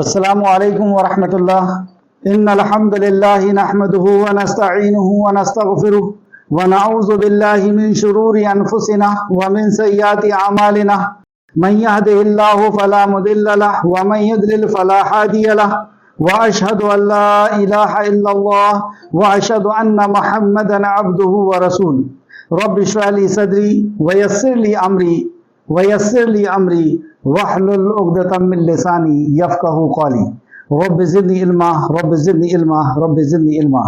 السلام علیکم ورحمۃ اللہ۔ ان الحمد للہ نحمده ونستعینه ونستغفره ونعوذ باللہ من شرور انفسنا ومن سیئات اعمالنا من يهده الله فلا مضل له ومن يضلل فلا هادي له واشهد ان لا اله الا الله واشهد ان محمدا عبده ورسوله رب اشرح لي صدري ويسر لي امری واحلل عقدۃ من لسانی یفقہوا قولی رب زدنی علما رب زدنی علما رب زدنی علما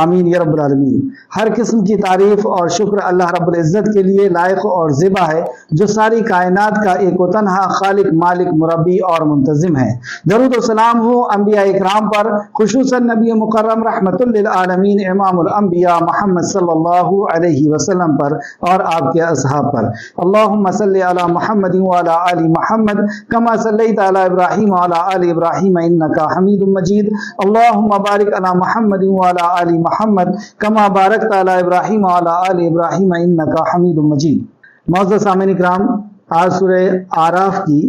آمین یا رب العالمین۔ ہر قسم کی تعریف اور شکر اللہ رب العزت کے لیے لائق اور زیبا ہے جو ساری کائنات کا ایک و تنہا خالق مالک مربی اور منتظم ہے۔ درود و سلام ہو انبیاء اکرام پر، خصوصاً نبی مکرم رحمت للعالمین امام الانبیاء محمد صلی اللہ علیہ وسلم پر اور آپ کے اصحاب پر۔ اللہم صلی علی محمد وعلی آل محمد کما صلیت علی ابراہیم وعلی آل ابراہیم انک حمید مجید۔ اللہم بارک علی محمد وعلی آل محمد کما بارکت علی ابراہیم وعلی آل ابراہیم انک حمید مجید۔ معزز سامعین اکرام، آج سورہ اعراف کی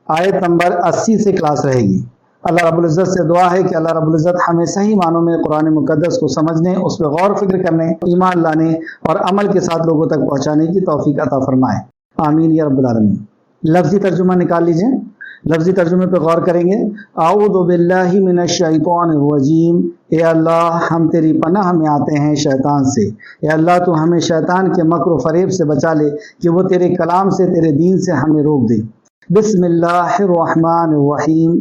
آیت نمبر 80 سے کلاس رہے گی۔ اللہ رب العزت سے دعا ہے کہ اللہ رب العزت ہمیں صحیح معنوں میں قرآن مقدس کو سمجھنے، اس پہ غور فکر کرنے، ایمان لانے اور عمل کے ساتھ لوگوں تک پہنچانے کی توفیق عطا فرمائے، آمین یا رب العالمین۔ لفظی ترجمہ نکال لیجئے، لفظی ترجمے پہ غور کریں گے۔ اعوذ باللہ من الشیطان الرجیم، اے اللہ ہم تیری پناہ میں آتے ہیں شیطان سے۔ اے اللہ تو ہمیں شیطان کے مکر و فریب سے بچا لے کہ وہ تیرے کلام سے، تیرے دین سے ہمیں روک دے۔ بسم اللہ الرحمن الرحیم،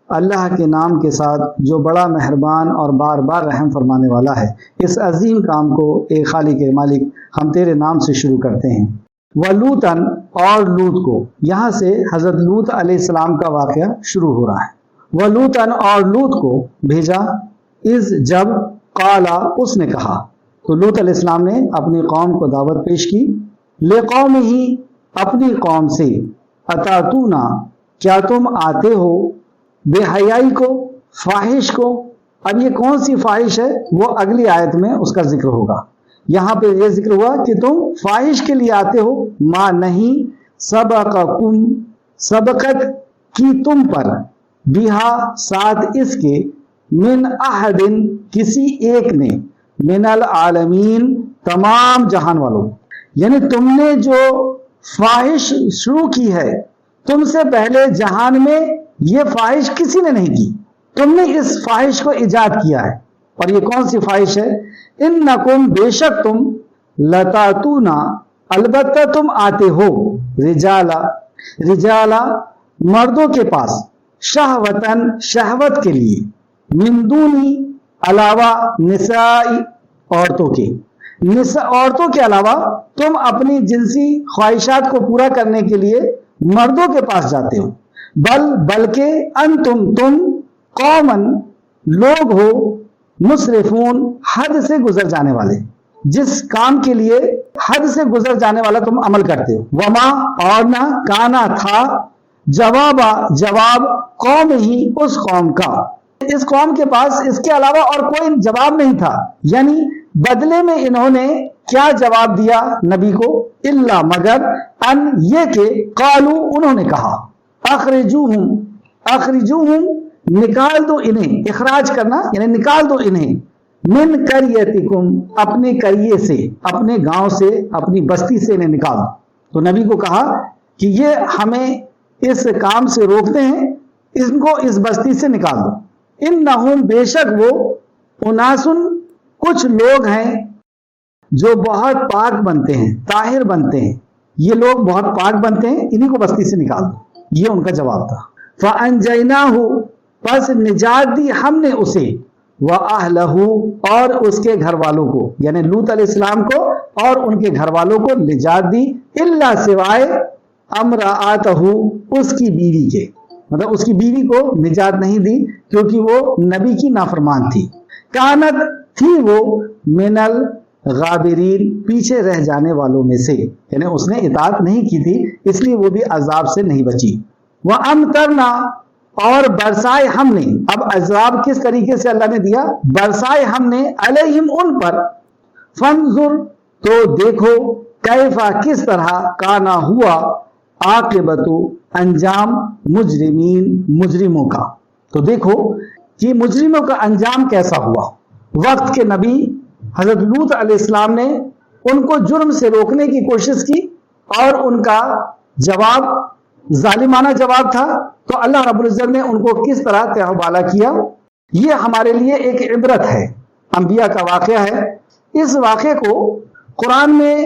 اللہ کے نام کے ساتھ جو بڑا مہربان اور بار بار رحم فرمانے والا ہے۔ اس عظیم کام کو اے خالق مالک ہم تیرے نام سے شروع کرتے ہیں۔ وَلُوطًا، اور لوط کو، یہاں سے حضرت لوط علیہ السلام کا واقعہ شروع ہو رہا ہے۔ وَلُوطًا، اور لوط کو بھیجا، اذ جب، قالا اس نے کہا، تو لوط علیہ السلام نے اپنی قوم کو دعوت پیش کی، لِقَوْمِهِ اپنی قوم سے، اتاتونا کیا تم آتے ہو، بے حیائی کو، فاحش کو۔ اب یہ کون سی فاحش ہے وہ اگلی آیت میں اس کا ذکر ہوگا۔ یہاں پہ یہ ذکر ہوا کہ تم فاحش کے لیے آتے ہو، ما نہیں، سبقکم سبقت کی تم پر، بہا ساتھ اس کے، من احد کسی ایک نے، من العالمین تمام جہان والوں، یعنی تم نے جو فاحش شروع کی ہے تم سے پہلے جہان میں یہ فاحش کسی نے نہیں کی، تم نے اس فاحش کو ایجاد کیا ہے۔ اور یہ کون سی فاحش ہے؟ انکم بے شک تم، لتاتونا البتہ تم آتے ہو، رجالا مردوں کے پاس، شہوتن شہوت کے لیے، من دونی علاوہ، نسائی عورتوں کے، عورتوں کے علاوہ تم اپنی جنسی خواہشات کو پورا کرنے کے لیے مردوں کے پاس جاتے ہو۔ بلکہ انتم تم، قومن لوگ ہو، مسرفون حد سے گزر جانے والے، جس کام کے لیے حد سے گزر جانے والا تم عمل کرتے ہو۔ وما اور نہ، کانا تھا، جواب قوم ہی اس قوم کا، اس قوم کے پاس اس کے علاوہ اور کوئی جواب نہیں تھا، یعنی بدلے میں انہوں نے کیا جواب دیا نبی کو، الا مگر، ان یہ کہ، قالو انہوں نے کہا، اخرجوہم نکال دو انہیں، اخراج کرنا یعنی نکال دو انہیں، من قریتکم اپنے قریے سے، اپنے گاؤں سے، اپنی بستی سے انہیں نکال دو۔ تو نبی کو کہا کہ یہ ہمیں اس کام سے روکتے ہیں، ان کو اس بستی سے نکال دو۔ انہم بے شک وہ، اناسن کچھ لوگ ہیں جو بہت پاک بنتے ہیں، طاہر بنتے ہیں، یہ لوگ بہت پاک بنتے ہیں، انہیں کو بستی سے نکال دو۔ یہ ان کا جواب تھا۔ فَأَنْجَيْنَاهُ پس نجات دی ہم نے اسے، وَأَهْلَهُ اور اس کے گھر والوں کو، یعنی لوط علیہ السلام کو اور ان کے گھر والوں کو نجات دی، الا سوائے امرأتہ اس کی بیوی کے، مطلب اس کی بیوی کو نجات نہیں دی کیونکہ وہ نبی کی نافرمان تھی۔ کانت تھی وہ، من الغابرین پیچھے رہ جانے والوں میں سے، یعنی اس نے اطاعت نہیں کی تھی اس لیے وہ بھی عذاب سے نہیں بچی۔ وَأَمْطَرْنَا اور برسائے ہم نے، اب عذاب کس طریقے سے اللہ نے دیا، برسائے ہم نے، علیہم ان پر، فانظر تو دیکھو، کیفا کس طرح، کانا ہوا، عاقبت انجام، مجرمین مجرموں کا۔ تو دیکھو کہ مجرموں کا انجام کیسا ہوا. وقت کے نبی حضرت لوط علیہ السلام نے ان کو جرم سے روکنے کی کوشش کی اور ان کا جواب ظالمانہ جواب تھا. تو اللہ رب العزت نے ان کو کس طرح تہوبالا کیا، یہ ہمارے لیے ایک عبرت ہے. انبیاء کا واقعہ ہے. اس واقعے کو قرآن میں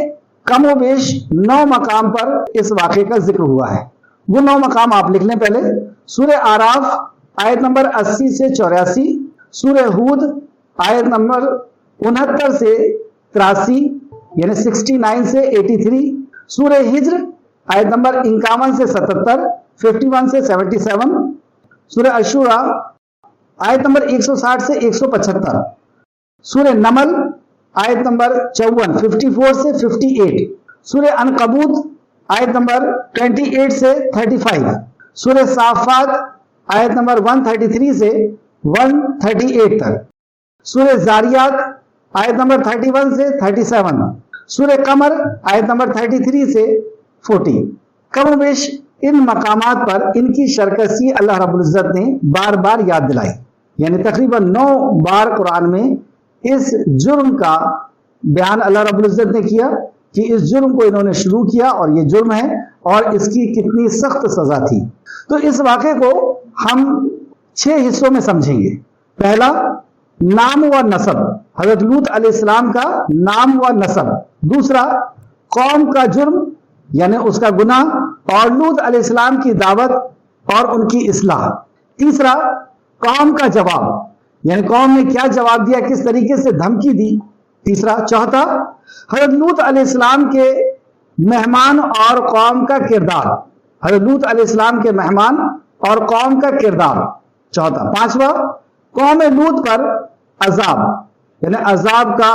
کم و بیش 9 مقام پر اس واقعے کا ذکر ہوا ہے. وہ 9 مقام آپ لکھ لیں پہلے. سورہ آراف آیت نمبر 80 سے 84، سورہ ہود آیت نمبر 69 سے 83 یعنی 69 سے 83، سورہ ہجر آیت نمبر 51 سے 77، 51 سے 77، سورہ اشورا آیت نمبر 160 سے 175، سورہ نمل آیت نمبر 54 54 سے 58، سورہ عنکبوت آیت نمبر 28 سے 35، سورہ صافات آیت نمبر 133 سے 138 تک، سورہ زاریات آیت نمبر 31 سے 37، سورہ قمر آیت نمبر 33 سے 40. کم و بیش ان مقامات پر ان کی شرکتی اللہ رب العزت نے بار بار یاد دلائی. یعنی تقریباً 9 بار قرآن میں اس جرم کا بیان اللہ رب العزت نے کیا کہ اس جرم کو انہوں نے شروع کیا اور یہ جرم ہے اور اس کی کتنی سخت سزا تھی. تو اس واقعے کو ہم 6 حصوں میں سمجھیں گے. پہلا، نام و نسب، حضرت لوط علیہ السلام کا نام و نسب. دوسرا، قوم کا جرم یعنی اس کا گناہ اور لوط علیہ السلام کی دعوت اور ان کی اصلاح. تیسرا، قوم کا جواب یعنی قوم نے کیا جواب دیا، کس طریقے سے دھمکی دی. تیسرا. چوتھا، حضرت لوط علیہ السلام کے مہمان اور قوم کا کردار، حضرت لوط علیہ السلام کے مہمان اور قوم کا کردار. چوتھا. پانچواں، قوم لوط پر عذاب یعنی عذاب کا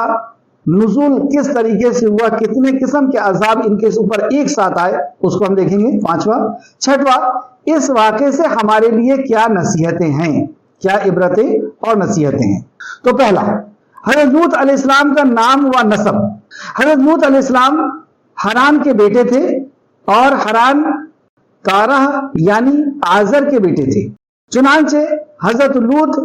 نزول کس طریقے سے ہوا، کتنے قسم کے عذاب ان کے اوپر ایک ساتھ آئے، اس کو ہم دیکھیں گے. پانچواں. چھٹواں، اس واقعے سے ہمارے لیے کیا نصیحتیں ہیں، کیا عبرتیں اور نصیحتیں ہیں. تو پہلا، حضرت لوط علیہ السلام کا نام و نسب. حضرت لوط علیہ السلام حران کے بیٹے تھے اور حران کارہ یعنی آزر کے بیٹے تھے. چنانچہ حضرت لوط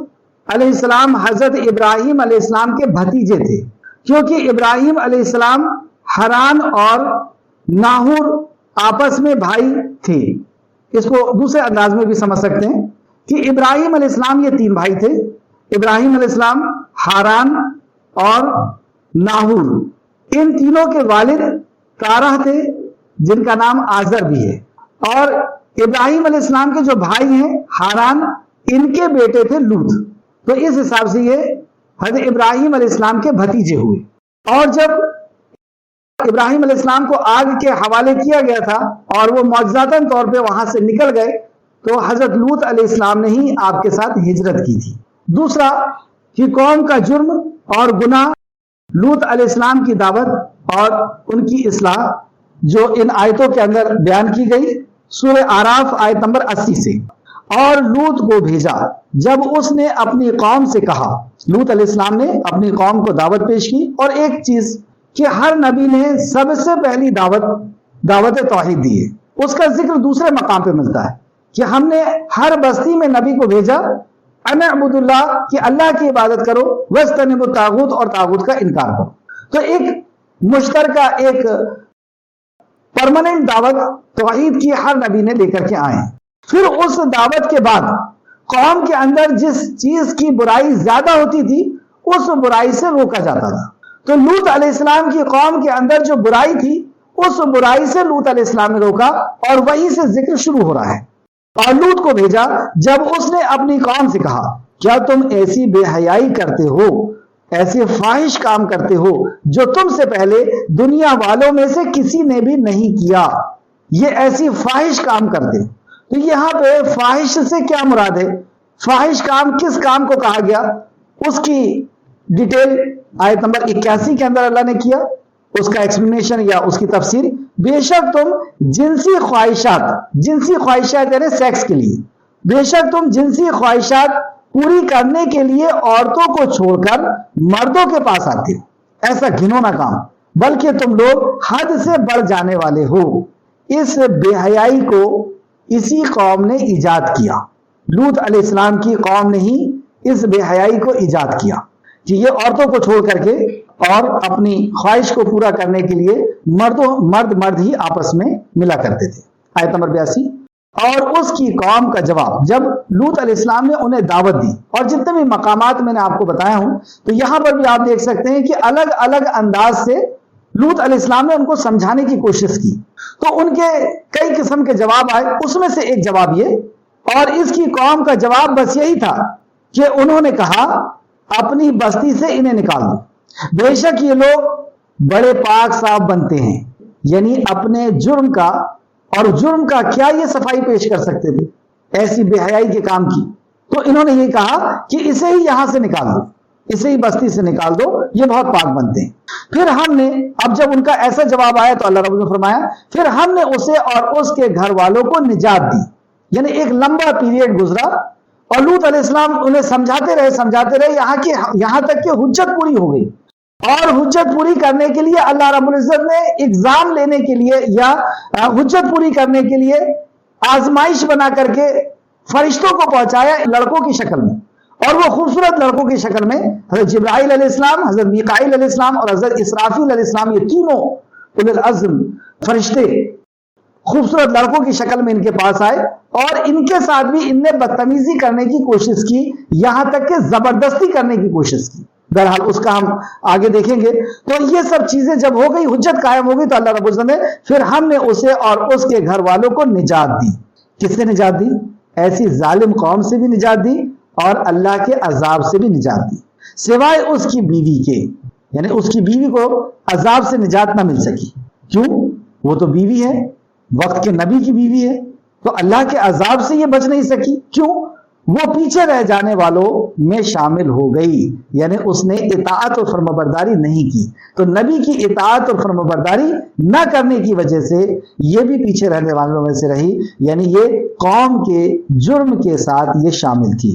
علیہ السلام حضرت ابراہیم علیہ السلام کے بھتیجے تھے، کیونکہ ابراہیم علیہ السلام حران اور ناہور آپس میں بھائی تھے. اس کو دوسرے انداز میں بھی سمجھ سکتے ہیں کہ ابراہیم علیہ السلام یہ 3 بھائی تھے. ابراہیم علیہ السلام، حران اور ناہور. ان تینوں کے والد کارہ تھے جن کا نام آزر بھی ہے، اور ابراہیم علیہ السلام کے جو بھائی ہیں حران، ان کے بیٹے تھے لوط. تو اس حساب سے یہ حضرت ابراہیم علیہ السلام کے بھتیجے ہوئے. اور جب ابراہیم علیہ السلام کو آگ کے حوالے کیا گیا تھا اور وہ معجزاتاً طور پہ وہاں سے نکل گئے تو حضرت لوط علیہ السلام نے ہی آپ کے ساتھ ہجرت کی تھی. دوسرا کہ قوم کا جرم اور گناہ، لوط علیہ السلام کی دعوت اور ان کی اصلاح جو ان آیتوں کے اندر بیان کی گئی. سورہ آراف آیت نمبر 80 سے. اور لوط کو بھیجا جب اس نے اپنی قوم سے کہا. لوط علیہ السلام نے اپنی قوم کو دعوت پیش کی. اور ایک چیز کہ ہر نبی نے سب سے پہلی دعوت توحید دی ہے. اس کا ذکر دوسرے مقام پہ ملتا ہے کہ ہم نے ہر بستی میں نبی کو بھیجا، ان اعبدوا اللہ، کہ اللہ کی عبادت کرو، واجتنبوا الطاغوت، اور طاغوت کا انکار کرو. تو ایک مشترکہ، ایک پرماننٹ دعوت توحید کی ہر نبی نے لے کر کے آئے. پھر اس دعوت کے بعد قوم کے اندر جس چیز کی برائی زیادہ ہوتی تھی اس برائی سے روکا جاتا تھا. تو لوط علیہ السلام کی قوم کے اندر جو برائی تھی اس برائی سے لوط علیہ السلام نے روکا، اور وہیں سے ذکر شروع ہو رہا ہے. اور لوط کو بھیجا جب اس نے اپنی قوم سے کہا، کیا تم ایسی بے حیائی کرتے ہو، ایسے فاحش کام کرتے ہو جو تم سے پہلے دنیا والوں میں سے کسی نے بھی نہیں کیا. یہ ایسی فاحش کام کرتے. تو یہاں پہ فاحش سے کیا مراد ہے، فاحش کام کس کام کو کہا گیا، اس کی ڈیٹیل آیت نمبر 81 کے اندر اللہ نے کیا. اس کا ایکسپلینیشن یا اس کی تفسیر، بے شک تم جنسی خواہشات یعنی سیکس کے لیے، بے شک تم جنسی خواہشات پوری کرنے کے لیے عورتوں کو چھوڑ کر مردوں کے پاس آتے ہو. ایسا گھنونا کام، بلکہ تم لوگ حد سے بڑھ جانے والے ہو. اس بے حیائی کو اسی قوم نے ایجاد کیا. لوط علیہ السلام کی قوم نے ہی اس بے حیائی کو ایجاد کیا کہ یہ عورتوں کو چھوڑ کر کے اور اپنی خواہش کو پورا کرنے کے لیے مرد ہی آپس میں ملا کرتے تھے. آیت نمبر 82. اور اس کی قوم کا جواب جب لوط علیہ السلام نے انہیں دعوت دی، اور جتنے بھی مقامات میں نے آپ کو بتایا ہوں تو یہاں پر بھی آپ دیکھ سکتے ہیں کہ الگ الگ انداز سے لوط علیہ السلام نے ان کو سمجھانے کی کوشش کی، تو ان کے کئی قسم کے جواب آئے. اس میں سے ایک جواب یہ، اور اس کی قوم کا جواب بس یہی تھا کہ انہوں نے کہا اپنی بستی سے انہیں نکال دو، بے شک یہ لوگ بڑے پاک صاف بنتے ہیں. یعنی اپنے جرم کا، اور جرم کا کیا یہ صفائی پیش کر سکتے تھے ایسی بے حیائی کے کام کی، تو انہوں نے یہ کہا کہ اسے ہی یہاں سے نکال دو، اسے ہی بستی سے نکال دو، یہ بہت پاک بنتے ہیں. پھر ہم نے، اب جب ان کا ایسا جواب آیا تو اللہ رب نے فرمایا پھر ہم نے اسے اور اس کے گھر والوں کو نجات دی. یعنی ایک لمبا پیریڈ گزرا اور لوط علیہ السلام انہیں سمجھاتے رہے یہاں تک کہ حجت پوری ہو گئی. اور حجت پوری کرنے کے لیے اللہ رب العزت نے ایگزام لینے کے لیے یا حجت پوری کرنے کے لیے آزمائش بنا کر کے فرشتوں کو پہنچایا لڑکوں کی شکل میں، اور وہ خوبصورت لڑکوں کی شکل میں حضرت جبرائیل علیہ السلام، حضرت میکائیل علیہ السلام اور حضرت اسرافیل علیہ السلام، یہ تینوں اولو العزم فرشتے خوبصورت لڑکوں کی شکل میں ان کے پاس آئے، اور ان کے ساتھ بھی ان نے بدتمیزی کرنے کی کوشش کی، یہاں تک کہ زبردستی کرنے کی کوشش کی. بہرحال اس کا ہم آگے دیکھیں گے. تو یہ سب چیزیں جب ہو گئی، حجت قائم ہو گئی، تو اللہ رب العزت نے پھر ہم نے اسے اور اس کے گھر والوں کو نجات دی. کس سے نجات دی؟ ایسی ظالم قوم سے بھی نجات دی اور اللہ کے عذاب سے بھی نجات دی، سوائے اس کی بیوی کے. یعنی اس کی بیوی کو عذاب سے نجات نہ مل سکی. کیوں؟ وہ تو بیوی ہے، وقت کے نبی کی بیوی ہے، تو اللہ کے عذاب سے یہ بچ نہیں سکی. کیوں؟ وہ پیچھے رہ جانے والوں میں شامل ہو گئی، یعنی اس نے اطاعت اور فرمانبرداری نہیں کی. تو نبی کی اطاعت اور فرمانبرداری نہ کرنے کی وجہ سے یہ بھی پیچھے رہنے والوں میں سے رہی، یعنی یہ قوم کے جرم کے ساتھ یہ شامل تھی.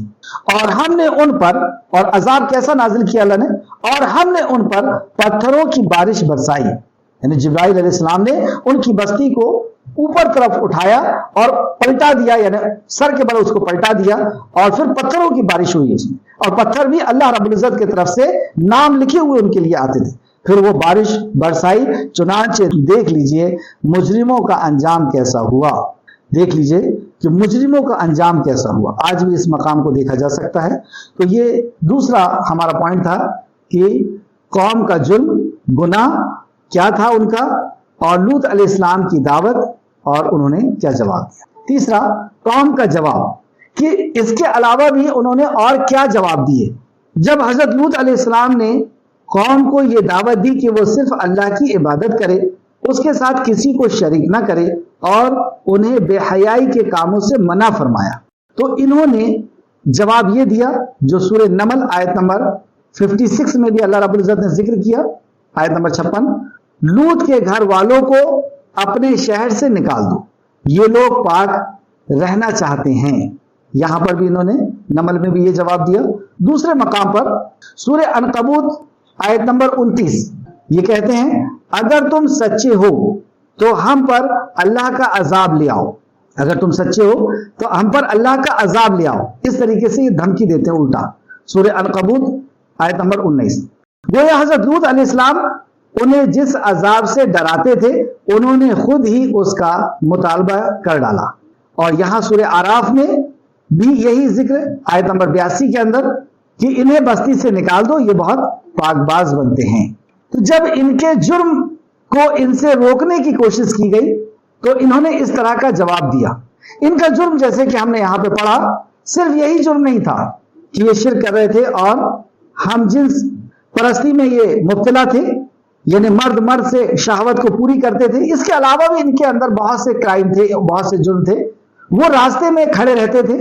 اور ہم نے ان پر، اور عذاب کیسا نازل کیا اللہ نے، اور ہم نے ان پر پتھروں کی بارش برسائی. یعنی جبرائیل علیہ السلام نے ان کی بستی کو اوپر طرف اٹھایا اور پلٹا دیا، یعنی سر کے بل اس کو پلٹا دیا، اور پھر پتھروں کی بارش ہوئی اس میں. اور پتھر بھی اللہ رب العزت کی طرف سے نام لکھے ہوئے ان کے لیے آتے تھے. پھر وہ بارش برسائی. چنانچہ دیکھ لیجئے مجرموں کا انجام کیسا ہوا. دیکھ لیجئے کہ مجرموں کا انجام کیسا ہوا. آج بھی اس مقام کو دیکھا جا سکتا ہے. تو یہ دوسرا ہمارا پوائنٹ تھا کہ قوم کا جرم، گناہ کیا تھا ان کا، اور لوط علیہ السلام کی دعوت اور انہوں نے کیا جواب دیا. تیسرا، قوم کا جواب، کہ اس کے علاوہ بھی انہوں نے اور کیا جواب دیے. جب حضرت لوط علیہ السلام نے قوم کو یہ دعوت دی کہ وہ صرف اللہ کی عبادت کرے، اس کے ساتھ کسی کو شریک نہ کرے، اور انہیں بے حیائی کے کاموں سے منع فرمایا، تو انہوں نے جواب یہ دیا جو سورہ نمل آیت نمبر 56 میں بھی اللہ رب العزت نے ذکر کیا. آیت نمبر 56، لوط کے گھر والوں کو اپنے شہر سے نکال دو، یہ لوگ پاک رہنا چاہتے ہیں. یہاں پر بھی انہوں نے نمل میں بھی یہ جواب دیا. دوسرے مقام پر سورہ عنکبوت آیت نمبر 29 یہ کہتے ہیں اگر تم سچے ہو تو ہم پر اللہ کا عذاب لے آؤ. اگر تم سچے ہو تو ہم پر اللہ کا عذاب لے آؤ. اس طریقے سے یہ دھمکی دیتے ہیں الٹا. سورہ عنکبوت آیت نمبر 19. گویا حضرت لوط علیہ السلام انہیں جس عذاب سے ڈراتے تھے انہوں نے خود ہی اس کا مطالبہ کر ڈالا. اور یہاں سورہ اعراف میں بھی یہی ذکر آیت نمبر 82 کے اندر کہ انہیں بستی سے نکال دو، یہ بہت پاک باز بنتے ہیں. تو جب ان کے جرم کو ان سے روکنے کی کوشش کی گئی تو انہوں نے اس طرح کا جواب دیا. ان کا جرم جیسے کہ ہم نے یہاں پہ پڑھا صرف یہی جرم نہیں تھا کہ یہ شرک کر رہے تھے اور ہم جنس پرستی میں یہ مبتلا تھے، یعنی مرد سے شہوت کو پوری کرتے تھے. اس کے علاوہ بھی ان کے اندر بہت سے کرائم تھے، بہت سے جرم تھے. وہ راستے میں کھڑے رہتے تھے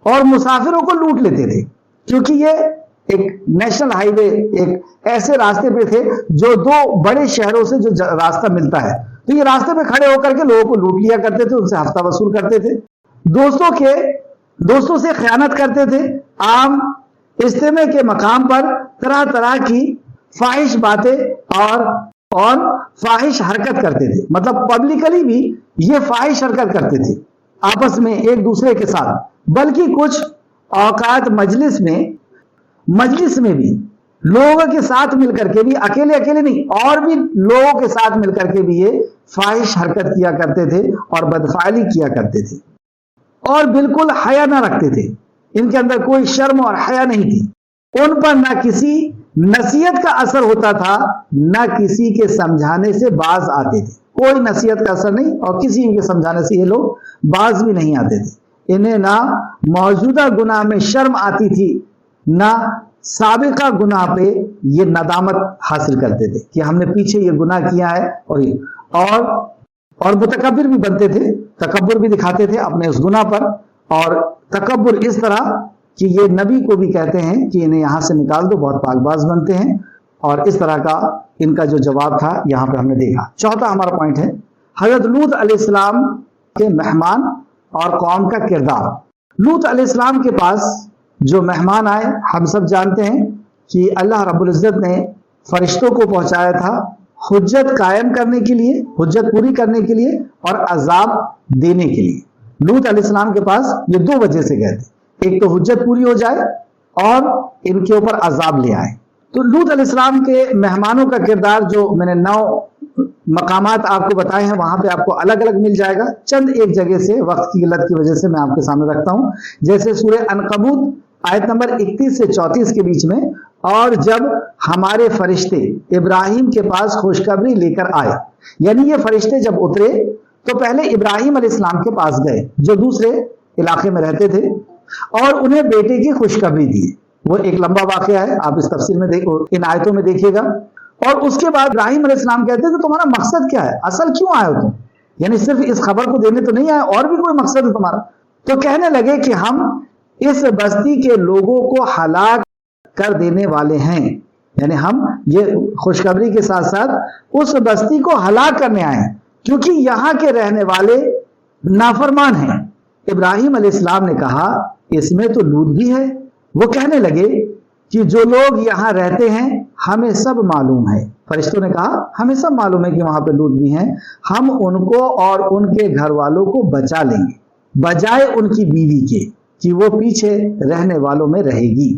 اور مسافروں کو لوٹ لیتے تھے، کیونکہ یہ ایک نیشنل ہائی وے، ایک ایسے راستے پہ تھے جو دو بڑے شہروں سے جو راستہ ملتا ہے، تو یہ راستے پہ کھڑے ہو کر کے لوگوں کو لوٹ لیا کرتے تھے، ان سے ہفتہ وصول کرتے تھے، دوستوں سے خیانت کرتے تھے. عام اجتماع کے مقام پر طرح طرح کی فاحش باتیں اور فاحش حرکت کرتے تھے. مطلب پبلکلی بھی یہ فاحش حرکت کرتے تھے. آپس میں ایک دوسرے کے ساتھ، بلکہ کچھ اوقات مجلس میں بھی لوگوں کے ساتھ مل کر کے بھی، اکیلے نہیں، اور بھی لوگوں کے ساتھ مل کر کے بھی یہ فاحش حرکت کیا کرتے تھے اور بدفعلی کیا کرتے تھے، اور بالکل حیا نہ رکھتے تھے، ان کے اندر کوئی شرم اور حیا نہیں تھی، ان پر نہ کسی نصیحت کا اثر ہوتا تھا، نہ کسی کے سمجھانے سے باز آتے تھے، کوئی نصیحت کا اثر نہیں، اور کسی کے سمجھانے سے یہ لوگ باز بھی نہیں آتے تھے۔ انہیں نہ موجودہ گناہ میں شرم آتی تھی، نہ سابقہ گناہ پہ یہ ندامت حاصل کرتے تھے کہ ہم نے پیچھے یہ گناہ کیا ہے، اور متکبر بھی بنتے تھے، تکبر بھی دکھاتے تھے اپنے اس گناہ پر، اور تکبر اس طرح کہ یہ نبی کو بھی کہتے ہیں کہ انہیں یہاں سے نکال دو، بہت پاک باز بنتے ہیں، اور اس طرح کا ان کا جو جواب تھا یہاں پہ ہم نے دیکھا۔ چوتھا ہمارا پوائنٹ ہے حضرت لوط علیہ السلام کے مہمان اور قوم کا کردار۔ لوط علیہ السلام کے پاس جو مہمان آئے، ہم سب جانتے ہیں کہ اللہ رب العزت نے فرشتوں کو پہنچایا تھا حجت قائم کرنے کے لیے، حجت پوری کرنے کے لیے، اور عذاب دینے کے لیے۔ لوط علیہ السلام کے پاس یہ دو وجہ سے گئے تھے، ایک تو حجت پوری ہو جائے اور ان کے اوپر عذاب لے آئے۔ تو لوط علیہ السلام کے مہمانوں کا کردار جو میں نے 9 مقامات آپ کو بتائے ہیں، وہاں پہ آپ کو الگ الگ مل جائے گا، چند ایک جگہ سے وقت کی قلت کی وجہ سے میں آپ کے سامنے رکھتا ہوں۔ جیسے سورہ عنکبوت آیت نمبر 31 سے 34 کے بیچ میں، اور جب ہمارے فرشتے ابراہیم کے پاس خوشخبری لے کر آئے، یعنی یہ فرشتے جب اترے تو پہلے ابراہیم علیہ السلام کے پاس گئے جو دوسرے علاقے میں رہتے تھے، اور انہیں بیٹے کی خوشخبری دی۔ وہ ایک لمبا واقعہ ہے، آپ اس تفسیر میں ان آیتوں میں دیکھیے گا۔ اور اس کے بعد ابراہیم علیہ السلام کہتے ہیں کہ تمہارا مقصد کیا ہے، اصل کیوں آئے ہو تم، یعنی صرف اس خبر کو دینے تو نہیں آئے، اور بھی کوئی مقصد ہے تمہارا؟ تو کہنے لگے کہ ہم اس بستی کے لوگوں کو ہلاک کر دینے والے ہیں، یعنی ہم یہ خوشخبری کے ساتھ ساتھ اس بستی کو ہلاک کرنے آئے ہیں، کیونکہ یہاں کے رہنے والے نافرمان ہیں۔ ابراہیم علیہ السلام نے کہا اس میں تو لوط بھی ہے۔ وہ کہنے لگے کہ جو لوگ یہاں رہتے ہیں ہمیں سب معلوم ہے، فرشتوں نے کہا ہمیں سب معلوم ہے کہ وہاں پہ لوط بھی ہیں، ہم ان کو اور ان کے گھر والوں کو بچا لیں گے، بجائے ان کی بیوی کے کہ وہ پیچھے رہنے والوں میں رہے گی۔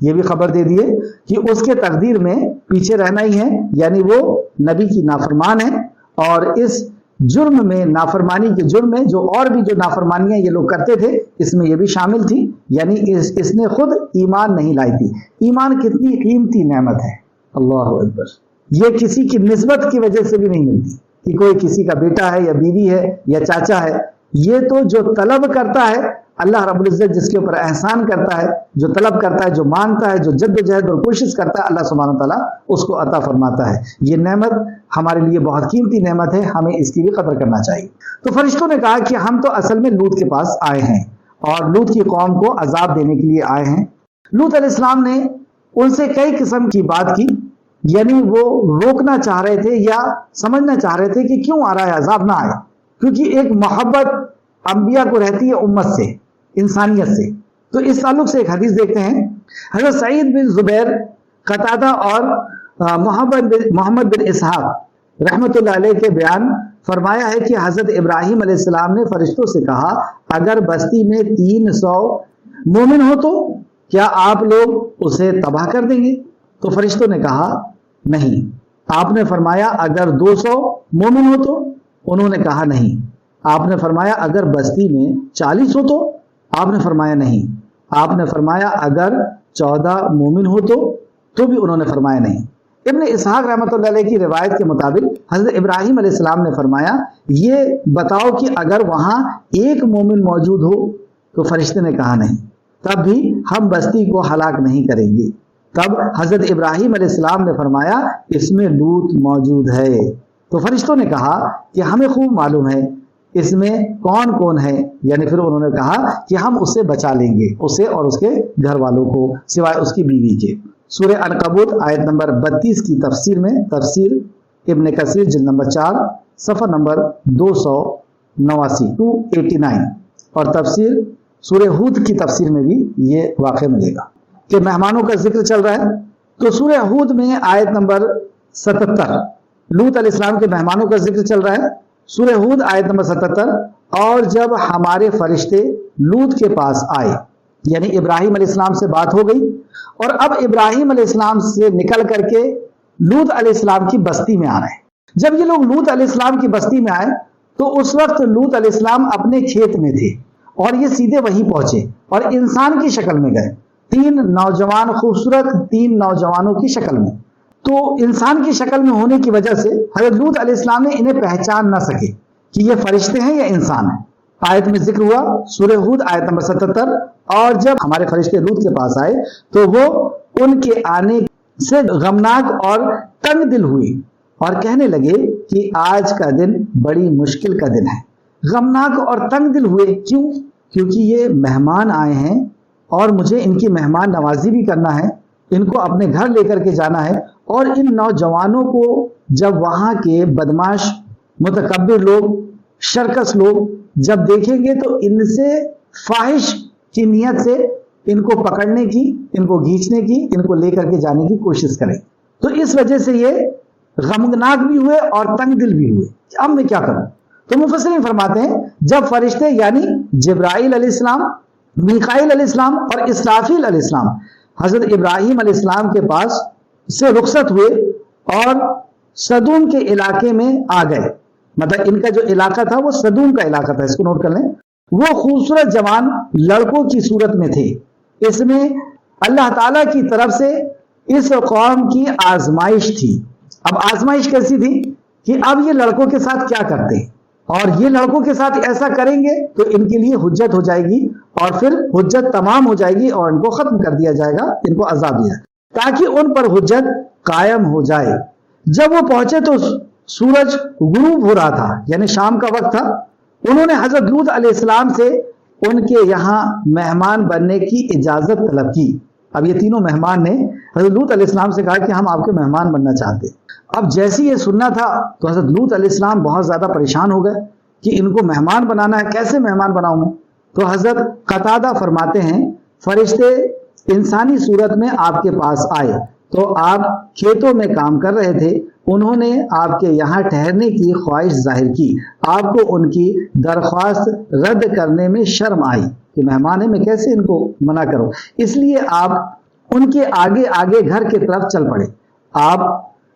یہ بھی خبر دے دیے کہ اس کے تقدیر میں پیچھے رہنا ہی ہے، یعنی وہ نبی کی نافرمان ہے، اور اس جرم میں، نافرمانی کے جرم میں جو اور بھی جو نافرمانیاں یہ لوگ کرتے تھے اس میں یہ بھی شامل تھی، یعنی اس نے خود ایمان نہیں لائی تھی۔ ایمان کتنی قیمتی نعمت ہے، اللہ اکبر! یہ کسی کی نسبت کی وجہ سے بھی نہیں ملتی کہ کوئی کسی کا بیٹا ہے یا بیوی ہے یا چاچا ہے، یہ تو جو طلب کرتا ہے اللہ رب العزت، جس کے اوپر احسان کرتا ہے، جو طلب کرتا ہے، جو مانگتا ہے، جو جد و جہد اور کوشش کرتا ہے، اللہ سبحانہ وتعالیٰ اس کو عطا فرماتا ہے۔ یہ نعمت ہمارے لیے بہت قیمتی نعمت ہے، ہمیں اس کی بھی قدر کرنا چاہیے۔ تو فرشتوں نے کہا کہ ہم تو اصل میں لوط کے پاس آئے ہیں اور لوط کی قوم کو عذاب دینے کے لیے آئے ہیں۔ لوط علیہ السلام نے ان سے کئی قسم کی بات کی، یعنی وہ روکنا چاہ رہے تھے یا سمجھنا چاہ رہے تھے کہ کیوں آ رہا ہے، عذاب نہ آئے، کیونکہ ایک محبت انبیاء کو رہتی ہے امت سے، انسانیت سے۔ تو اس تعلق سے ایک حدیث دیکھتے ہیں، حضرت سعید بن زبیر، قتادہ اور محمد بن اسحاق رحمۃ اللہ علیہ کے بیان فرمایا ہے کہ حضرت ابراہیم علیہ السلام نے فرشتوں سے کہا اگر بستی میں 300 مومن ہو تو کیا آپ لوگ اسے تباہ کر دیں گے؟ تو فرشتوں نے کہا نہیں۔ آپ نے فرمایا اگر 200 مومن ہو تو؟ انہوں نے کہا نہیں۔ آپ نے فرمایا اگر بستی میں 40 ہو تو؟ آپ نے فرمایا نہیں۔ آپ نے فرمایا اگر 14 مومن ہو تو بھی انہوں نے فرمایا نہیں۔ ابن اسحاق رحمۃ اللہ علیہ کی روایت کے مطابق حضرت ابراہیم علیہ السلام نے فرمایا یہ بتاؤ کہ اگر وہاں 1 مومن موجود ہو؟ تو فرشتے نے کہا نہیں، تب بھی ہم بستی کو ہلاک نہیں کریں گے۔ تب حضرت ابراہیم علیہ السلام نے فرمایا اس میں لوط موجود ہے۔ تو فرشتوں نے کہا کہ ہمیں خوب معلوم ہے اس میں کون کون ہے، یعنی پھر انہوں نے کہا کہ ہم اسے بچا لیں گے، اسے اور اس کے گھر والوں کو، سوائے اس کی بیوی کے۔ سورہ عنکبوت آیت نمبر 32 کی تفسیر میں، تفسیر ابن کثیر جلد نمبر 4 صفحہ نمبر 289 289، اور تفسیر سورہ ہود کی تفسیر میں بھی یہ واقع ملے گا کہ مہمانوں کا ذکر چل رہا ہے۔ تو سورہ ہود میں آیت نمبر 77 لوط علیہ السلام کے مہمانوں کا ذکر چل رہا ہے، سورہ ہود آیت نمبر 77، اور جب ہمارے فرشتے لوط کے پاس آئے، یعنی ابراہیم علیہ السلام سے بات ہو گئی، اور اب ابراہیم علیہ السلام سے نکل کر کے لوط علیہ السلام کی بستی میں آ رہے ہیں۔ جب یہ لوگ لوط علیہ السلام کی بستی میں آئے تو اس وقت لوط علیہ السلام اپنے کھیت میں تھے، اور یہ سیدھے وہیں پہنچے اور انسان کی شکل میں گئے، 3 نوجوان، خوبصورت 3 نوجوانوں کی شکل میں۔ تو انسان کی شکل میں ہونے کی وجہ سے حضرت لوط علیہ السلام نے انہیں پہچان نہ سکے کہ یہ فرشتے ہیں یا انسان ہیں۔ آیت میں ذکر ہوا سورہ ہود آیت نمبر 77، اور جب ہمارے فرشتے لوط کے پاس آئے تو وہ ان کے آنے سے غمناک اور تنگ دل ہوئی اور کہنے لگے کہ آج کا دن بڑی مشکل کا دن ہے۔ غمناک اور تنگ دل ہوئے کیوں؟ کیونکہ یہ مہمان آئے ہیں اور مجھے ان کی مہمان نوازی بھی کرنا ہے، ان کو اپنے گھر لے کر کے جانا ہے، اور ان نوجوانوں کو جب وہاں کے بدماش، متکبر لوگ، شرکس لوگ جب دیکھیں گے تو ان سے فاحش کی نیت سے ان کو پکڑنے کی، ان کو گھینچنے کی، ان کو لے کر کے جانے کی کوشش کریں۔ تو اس وجہ سے یہ غمناک بھی ہوئے اور تنگ دل بھی ہوئے، اب میں کیا کروں؟ تو مفسرین فرماتے ہیں جب فرشتے یعنی جبرائیل علیہ السلام، میکائیل علیہ السلام اور اسرافیل علیہ السلام حضرت ابراہیم علیہ السلام کے پاس سے رخصت ہوئے اور سدوم کے علاقے میں آ گئے، مطلب ان کا جو علاقہ تھا وہ سدوم کا علاقہ تھا، اس کو نوٹ کر لیں۔ وہ خوبصورت جوان لڑکوں کی صورت میں تھے۔ اس میں اللہ تعالیٰ کی طرف سے اس قوم کی آزمائش تھی۔ اب آزمائش کیسی تھی کہ اب یہ لڑکوں کے ساتھ کیا کرتے ہیں، اور یہ لڑکوں کے ساتھ ایسا کریں گے تو ان کے لیے حجت ہو جائے گی، اور پھر حجت تمام ہو جائے گی اور ان کو ختم کر دیا جائے گا، ان کو عذاب دیا تاکہ ان پر حجت قائم ہو جائے۔ جب وہ پہنچے تو سورج غروب ہو رہا تھا، یعنی شام کا وقت تھا۔ انہوں نے حضرت لوط علیہ السلام سے ان کے یہاں مہمان بننے کی اجازت طلب کی۔ اب یہ تینوں مہمان نے حضرت لوط علیہ السلام سے کہا کہ ہم آپ کے مہمان بننا چاہتے ہیں۔ اب جیسی یہ سننا تھا تو حضرت لوط علیہ السلام بہت زیادہ پریشان ہو گئے کہ ان کو مہمان بنانا ہے، کیسے مہمان بناؤں میں؟ تو حضرت قتادہ فرماتے ہیں فرشتے انسانی صورت میں آپ کے پاس آئے تو آپ کھیتوں میں کام کر رہے تھے، انہوں نے آپ کے یہاں ٹھہرنے کی خواہش ظاہر کی، آپ کو ان کی درخواست رد کرنے میں شرم آئی کہ مہمان ہے، میں کیسے ان کو منع کروں، اس لیے آپ ان کے آگے آگے گھر کی طرف چل پڑے۔ آپ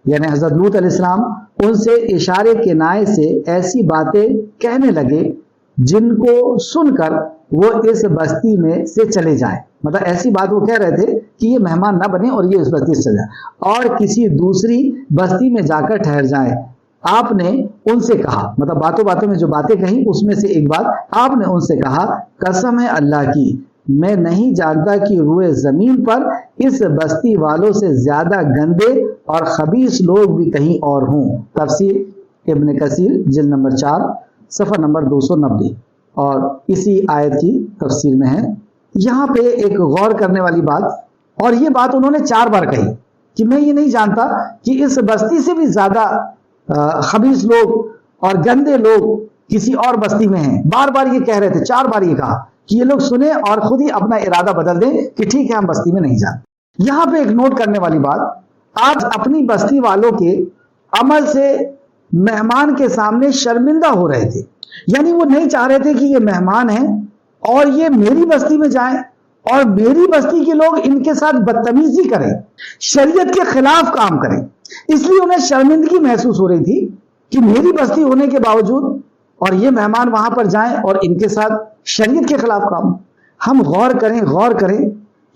یعنی حضرت لوط علیہ السلام ان سے اشارے کے نائے سے ایسی باتیں کہنے لگے جن کو سن کر وہ اس بستی میں سے چلے جائیں، مطلب ایسی بات وہ کہہ رہے تھے کہ یہ مہمان نہ بنے اور یہ اس بستی سے چلے جائیں اور کسی دوسری بستی میں جا کر ٹھہر جائیں۔ آپ نے ان سے کہا، مطلب باتوں باتوں میں جو باتیں کہیں اس میں سے ایک بات آپ نے ان سے کہا، قسم ہے اللہ کی میں نہیں جانتا کہ روئے زمین پر اس بستی والوں سے زیادہ گندے اور خبیث لوگ بھی کہیں اور ہوں۔ تفسیر ابن کثیر جلد نمبر 4 صفحہ نمبر 290، اور اسی آیت کی تفسیر میں ہے۔ یہاں پہ ایک غور کرنے والی بات، اور یہ بات انہوں نے 4 بار کہی کہ میں یہ نہیں جانتا کہ اس بستی سے بھی زیادہ خبیث لوگ اور گندے لوگ کسی اور بستی میں ہیں۔ بار بار یہ کہہ رہے تھے، 4 بار یہ کہا کہ یہ لوگ سنیں اور خود ہی اپنا ارادہ بدل دیں کہ ٹھیک ہے ہم بستی میں نہیں جاتے۔ یہاں پہ ایک نوٹ کرنے والی بات، آپ اپنی بستی والوں کے عمل سے مہمان کے سامنے شرمندہ ہو رہے تھے، یعنی وہ نہیں چاہ رہے تھے کہ یہ مہمان ہیں اور یہ میری بستی میں جائیں اور میری بستی کے لوگ ان کے ساتھ بدتمیزی کریں، شریعت کے خلاف کام کریں، اس لیے انہیں شرمندگی محسوس ہو رہی تھی کہ میری بستی ہونے کے باوجود اور یہ مہمان وہاں پر جائیں اور ان کے ساتھ شریعت کے خلاف کام۔ ہم غور کریں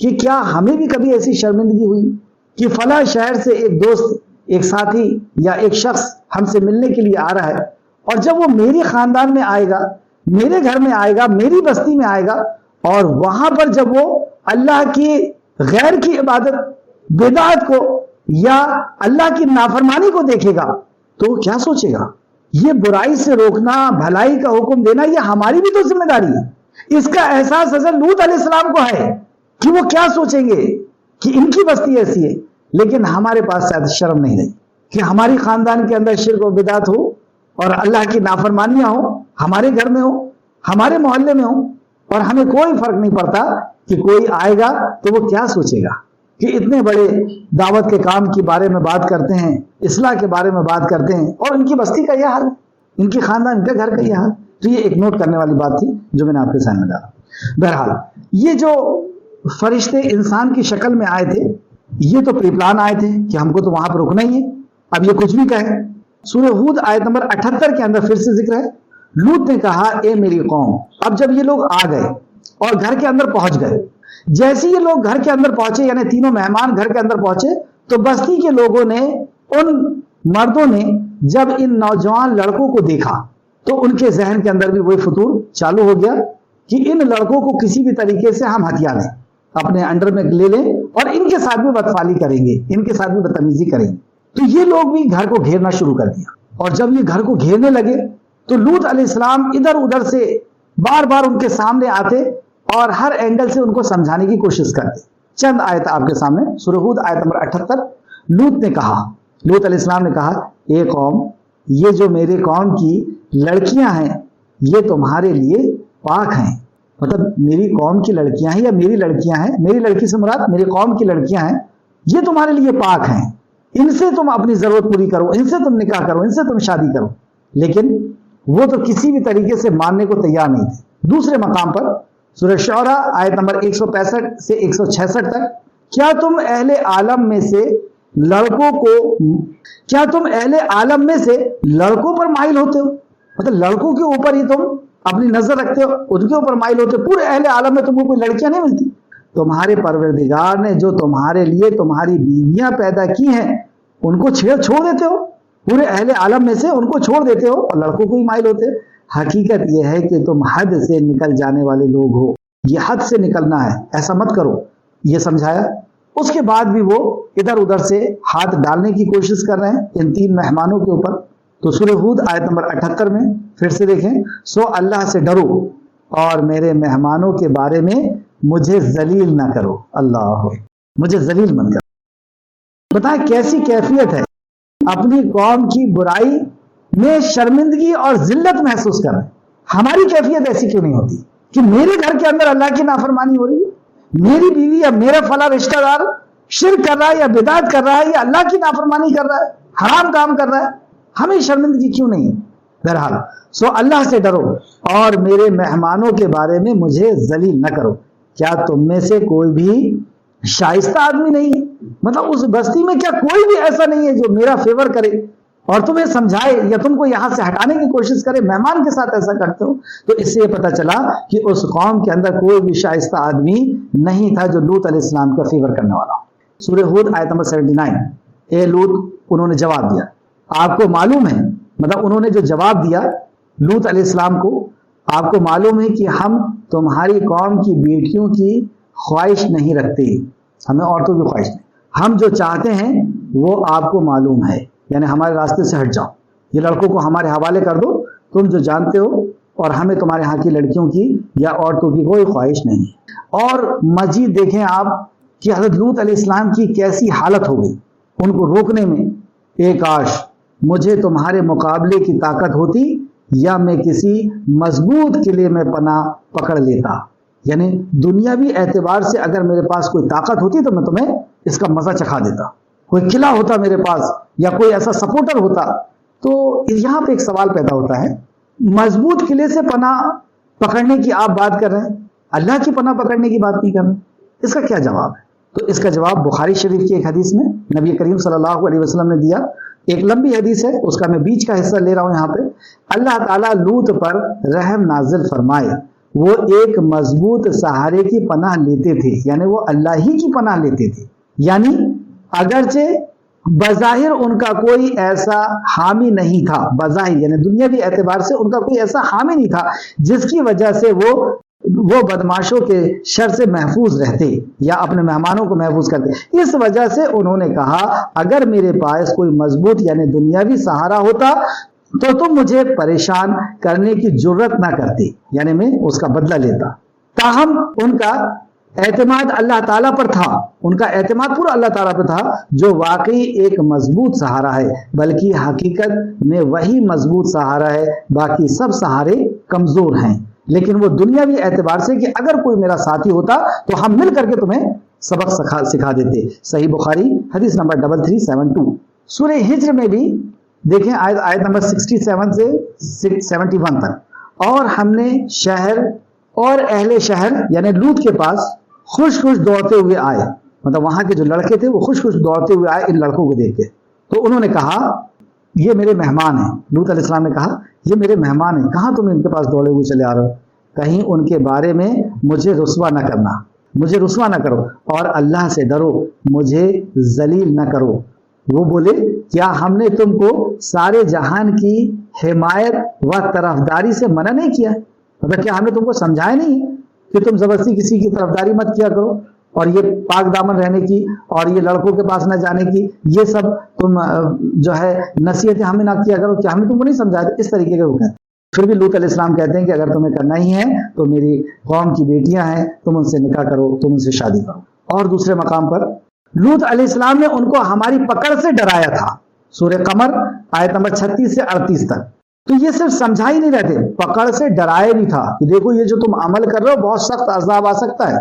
کہ کیا ہمیں بھی کبھی ایسی شرمندگی ہوئی کہ فلاں شہر سے ایک دوست، ایک ساتھی یا ایک شخص ہم سے ملنے کے لیے آ رہا ہے، اور جب وہ میرے خاندان میں آئے گا، میرے گھر میں آئے گا، میری بستی میں آئے گا، اور وہاں پر جب وہ اللہ کی غیر کی عبادت، بدعت کو یا اللہ کی نافرمانی کو دیکھے گا تو کیا سوچے گا؟ یہ برائی سے روکنا، بھلائی کا حکم دینا، یہ ہماری بھی تو ذمہ داری ہے۔ اس کا احساس حضرت لوط علیہ السلام کو ہے کہ وہ کیا سوچیں گے کہ ان کی بستی ایسی ہے، لیکن ہمارے پاس شاید شرم نہیں رہی کہ ہماری خاندان کے اندر شرک و بدعت ہو اور اللہ کی نافرمانیاں ہو، ہمارے گھر میں ہو، ہمارے محلے میں ہو، اور ہمیں کوئی فرق نہیں پڑتا کہ کوئی آئے گا تو وہ کیا سوچے گا کہ اتنے بڑے دعوت کے کام کے بارے میں بات کرتے ہیں، اصلاح کے بارے میں بات کرتے ہیں اور ان کی بستی کا یہ حال ہے۔ ان کے خاندان، ان کے گھر کا یہ حال. تو یہ ایک نوٹ کرنے والی بات تھی جو میں نے آپ کے سامنے ڈالا. بہرحال یہ جو فرشتے انسان کی شکل میں آئے تھے یہ تو پری پلان آئے تھے کہ ہم کو تو وہاں پر رکنا ہی ہے. اب یہ کچھ بھی کہیں. سورہ ہود آیت نمبر 78 کے اندر پھر سے ذکر ہے. لوط نے کہا اے میری قوم. اب جب یہ لوگ آ گئے اور گھر کے اندر پہنچ گئے، جیسے یہ لوگ گھر کے اندر پہنچے، یعنی تینوں مہمان گھر کے اندر پہنچے، تو بستی کے لوگوں نے، ان مردوں نے جب ان نوجوان لڑکوں کو دیکھا تو ان کے ذہن کے اندر بھی وہی فطور چالو ہو گیا کہ ان لڑکوں کو کسی بھی طریقے سے ہم ہتھیا لیں، اپنے انڈر میں لے لیں اور ان کے ساتھ بھی بدفعالی کریں گے، ان کے ساتھ بھی بدتمیزی کریں گے. تو یہ لوگ بھی گھر کو گھیرنا شروع کر دیا. اور جب یہ گھر کو گھیرنے لگے تو لوط علیہ السلام ادھر ادھر سے بار بار ان کے سامنے آتے اور ہر اینگل سے ان کو سمجھانے کی کوشش کرتے. چند آیت آپ کے سامنے. سورہ ہود آیت نمبر 78. لوط نے کہا، لوط علیہ السلام نے کہا اے قوم، یہ جو میرے قوم کی لڑکیاں ہیں یہ تمہارے لیے پاک ہیں. مطلب میری قوم کی لڑکیاں ہیں یا میری لڑکیاں ہیں، میری لڑکی سے مراد میری قوم کی لڑکیاں ہیں، یہ تمہارے لیے پاک ہیں. ان سے تم اپنی ضرورت پوری کرو، ان سے تم نکاح کرو، ان سے تم شادی کرو. لیکن وہ تو کسی بھی طریقے سے ماننے کو تیار نہیں تھے. دوسرے مقام پر سورہ شعراء آیت نمبر 165 سے 166 تک، کیا تم اہل عالم میں سے لڑکوں پر مائل ہوتے ہو؟ مطلب لڑکوں کے اوپر ہی تم اپنی نظر رکھتے ہو، ان کے اوپر مائل ہوتے ہو. پورے اہل عالم میں تم کو کوئی لڑکیاں نہیں ملتی. تمہارے پروردگار نے جو تمہارے لیے تمہاری بیویاں پیدا کی ہیں ان کو چھوڑ دیتے ہو. پورے اہل عالم میں سے ان کو چھوڑ دیتے ہو اور لڑکوں کو ہی مائل ہوتے. حقیقت یہ ہے کہ تم حد سے نکل جانے والے لوگ ہو. یہ حد سے نکلنا ہے، ایسا مت کرو. یہ سمجھایا. اس کے بعد بھی وہ ادھر ادھر سے ہاتھ ڈالنے کی کوشش کر رہے ہیں ان تین مہمانوں کے اوپر. تو سورہ ہود آیت نمبر 78 میں پھر سے دیکھیں، سو اللہ سے ڈرو اور میرے مہمانوں کے بارے میں مجھے ذلیل نہ کرو. اللہ، مجھے ذلیل مت کرو. بتائیں کیسی کیفیت ہے، اپنی قوم کی برائی میں شرمندگی اور ذلت محسوس کر رہے ہیں. ہماری کیفیت ایسی کیوں نہیں ہوتی کہ میرے گھر کے اندر اللہ کی نافرمانی ہو رہی ہے، میری بیوی یا میرا فلاں رشتہ دار شرک کر رہا ہے یا بدعت کر رہا ہے یا اللہ کی نافرمانی کر رہا ہے، حرام کام کر رہا ہے، ہمیں شرمندگی کیوں نہیں؟ بہرحال سو اللہ سے ڈرو اور میرے مہمانوں کے بارے میں مجھے ذلیل نہ کرو. کیا تم میں سے کوئی بھی شائستہ آدمی نہیں ہے؟ مطلب اس بستی میں کیا کوئی بھی ایسا نہیں ہے جو میرا فیور کرے اور تمہیں سمجھائے یا تم کو یہاں سے ہٹانے کی کوشش کرے؟ مہمان کے ساتھ ایسا کرتے ہو. تو اس سے یہ پتہ چلا کہ اس قوم کے اندر کوئی بھی شائستہ آدمی نہیں تھا جو لوط علیہ السلام کا فیور کرنے والا. سورہ ہود آیت نمبر 79. اے لوط، انہوں نے جواب دیا. آپ کو معلوم ہے، مطلب انہوں نے جو جواب دیا لوط علیہ السلام کو، آپ کو معلوم ہے کہ ہم تمہاری قوم کی بیٹیوں کی خواہش نہیں رکھتے، ہمیں عورتوں کی خواہش نہیں. ہم جو چاہتے ہیں وہ آپ کو معلوم ہے، یعنی ہمارے راستے سے ہٹ جاؤ، یہ لڑکوں کو ہمارے حوالے کر دو، تم جو جانتے ہو، اور ہمیں تمہارے ہاں کی لڑکیوں کی یا عورتوں کی کوئی خواہش نہیں. اور مزید دیکھیں آپ کہ حضرت لوط علیہ السلام کی کیسی حالت ہو گئی ان کو روکنے میں. اے کاش مجھے تمہارے مقابلے کی طاقت ہوتی یا میں کسی مضبوط قلعے میں پناہ پکڑ لیتا. یعنی دنیاوی اعتبار سے اگر میرے پاس کوئی طاقت ہوتی تو میں تمہیں اس کا مزہ چکھا دیتا. کوئی قلعہ ہوتا میرے پاس یا کوئی ایسا سپورٹر ہوتا. تو یہاں پہ ایک سوال پیدا ہوتا ہے، مضبوط قلعے سے پناہ پکڑنے کی آپ بات کر رہے ہیں، اللہ کی پناہ پکڑنے کی بات نہیں کر رہے. اس کا کیا جواب ہے؟ تو اس کا جواب بخاری شریف کی ایک حدیث میں نبی کریم صلی اللہ علیہ وسلم نے دیا. ایک لمبی حدیث ہے، اس کا میں بیچ کا حصہ لے رہا ہوں یہاں پہ. اللہ تعالیٰ لوط پر رحم نازل فرمائے، وہ ایک مضبوط سہارے کی پناہ لیتے تھے، یعنی وہ اللہ ہی کی پناہ لیتے تھے. یعنی اگرچہ بظاہر ان کا کوئی ایسا حامی نہیں تھا، بظاہر یعنی دنیاوی اعتبار سے ان کا کوئی ایسا حامی نہیں تھا جس کی وجہ سے وہ بدماشوں کے شر سے محفوظ رہتے یا اپنے مہمانوں کو محفوظ کرتے. اس وجہ سے انہوں نے کہا اگر میرے پاس کوئی مضبوط یعنی دنیاوی سہارا ہوتا تو تم مجھے پریشان کرنے کی جرت نہ کرتے، یعنی میں اس کا بدلہ لیتا. تاہم ان کا اعتماد اللہ تعالیٰ پر تھا، ان کا اعتماد پورا اللہ تعالیٰ پر تھا جو واقعی ایک مضبوط سہارا ہے، بلکہ حقیقت میں وہی مضبوط سہارا ہے، باقی سب سہارے کمزور ہیں. لیکن وہ دنیاوی اعتبار سے کہ اگر کوئی میرا ساتھی ہوتا تو ہم مل کر کے تمہیں سبق سکھا دیتے. صحیح بخاری حدیث نمبر 3372. سورہ ہجر میں بھی دیکھیں آیت نمبر 67 سے 71 تک، اور ہم نے شہر اور اہل شہر یعنی لوط کے پاس خوش خوش دوڑتے ہوئے آئے، مطلب وہاں کے جو لڑکے تھے وہ خوش خوش دوڑتے ہوئے آئے ان لڑکوں کو دیکھ کے، تو انہوں نے کہا یہ میرے مہمان ہیں۔ لوط علیہ السلام نے کہا یہ میرے مہمان ہیں، کہاں تم ان کے پاس دوڑے ہوئے چلے آ رہے ہو؟ کہیں ان کے بارے میں مجھے رسوا نہ کرنا، مجھے رسوا نہ کرو، اور اللہ سے ڈرو، مجھے ذلیل نہ کرو۔ وہ بولے کیا ہم نے تم کو سارے جہان کی حمایت و طرفداری سے منع نہیں کیا؟ مطلب کیا ہم نے تم کو سمجھایا نہیں کہ تم زبردستی کسی کی طرفداری مت کیا کرو، اور یہ پاک دامن رہنے کی اور یہ لڑکوں کے پاس نہ جانے کی یہ سب تم جو ہے نصیحتیں ہمیں نہ کیا کرو، کیا ہم نے تم کو نہیں سمجھایا؟ اس طریقے کے وہ کہتے ہیں۔ پھر بھی لوط علیہ السلام کہتے ہیں کہ اگر تمہیں کرنا ہی ہے تو میری قوم کی بیٹیاں ہیں، تم ان سے نکاح کرو، تم ان سے شادی کرو۔ اور دوسرے مقام پر لوط علیہ السلام نے ان کو ہماری پکڑ سے ڈرایا تھا، سورہ قمر آیت نمبر 36 سے 38 تک۔ تو یہ صرف سمجھا ہی نہیں رہتے، پکڑ سے ڈرائے بھی تھا کہ دیکھو یہ جو تم عمل کر رہے ہو بہت سخت عذاب آ سکتا ہے،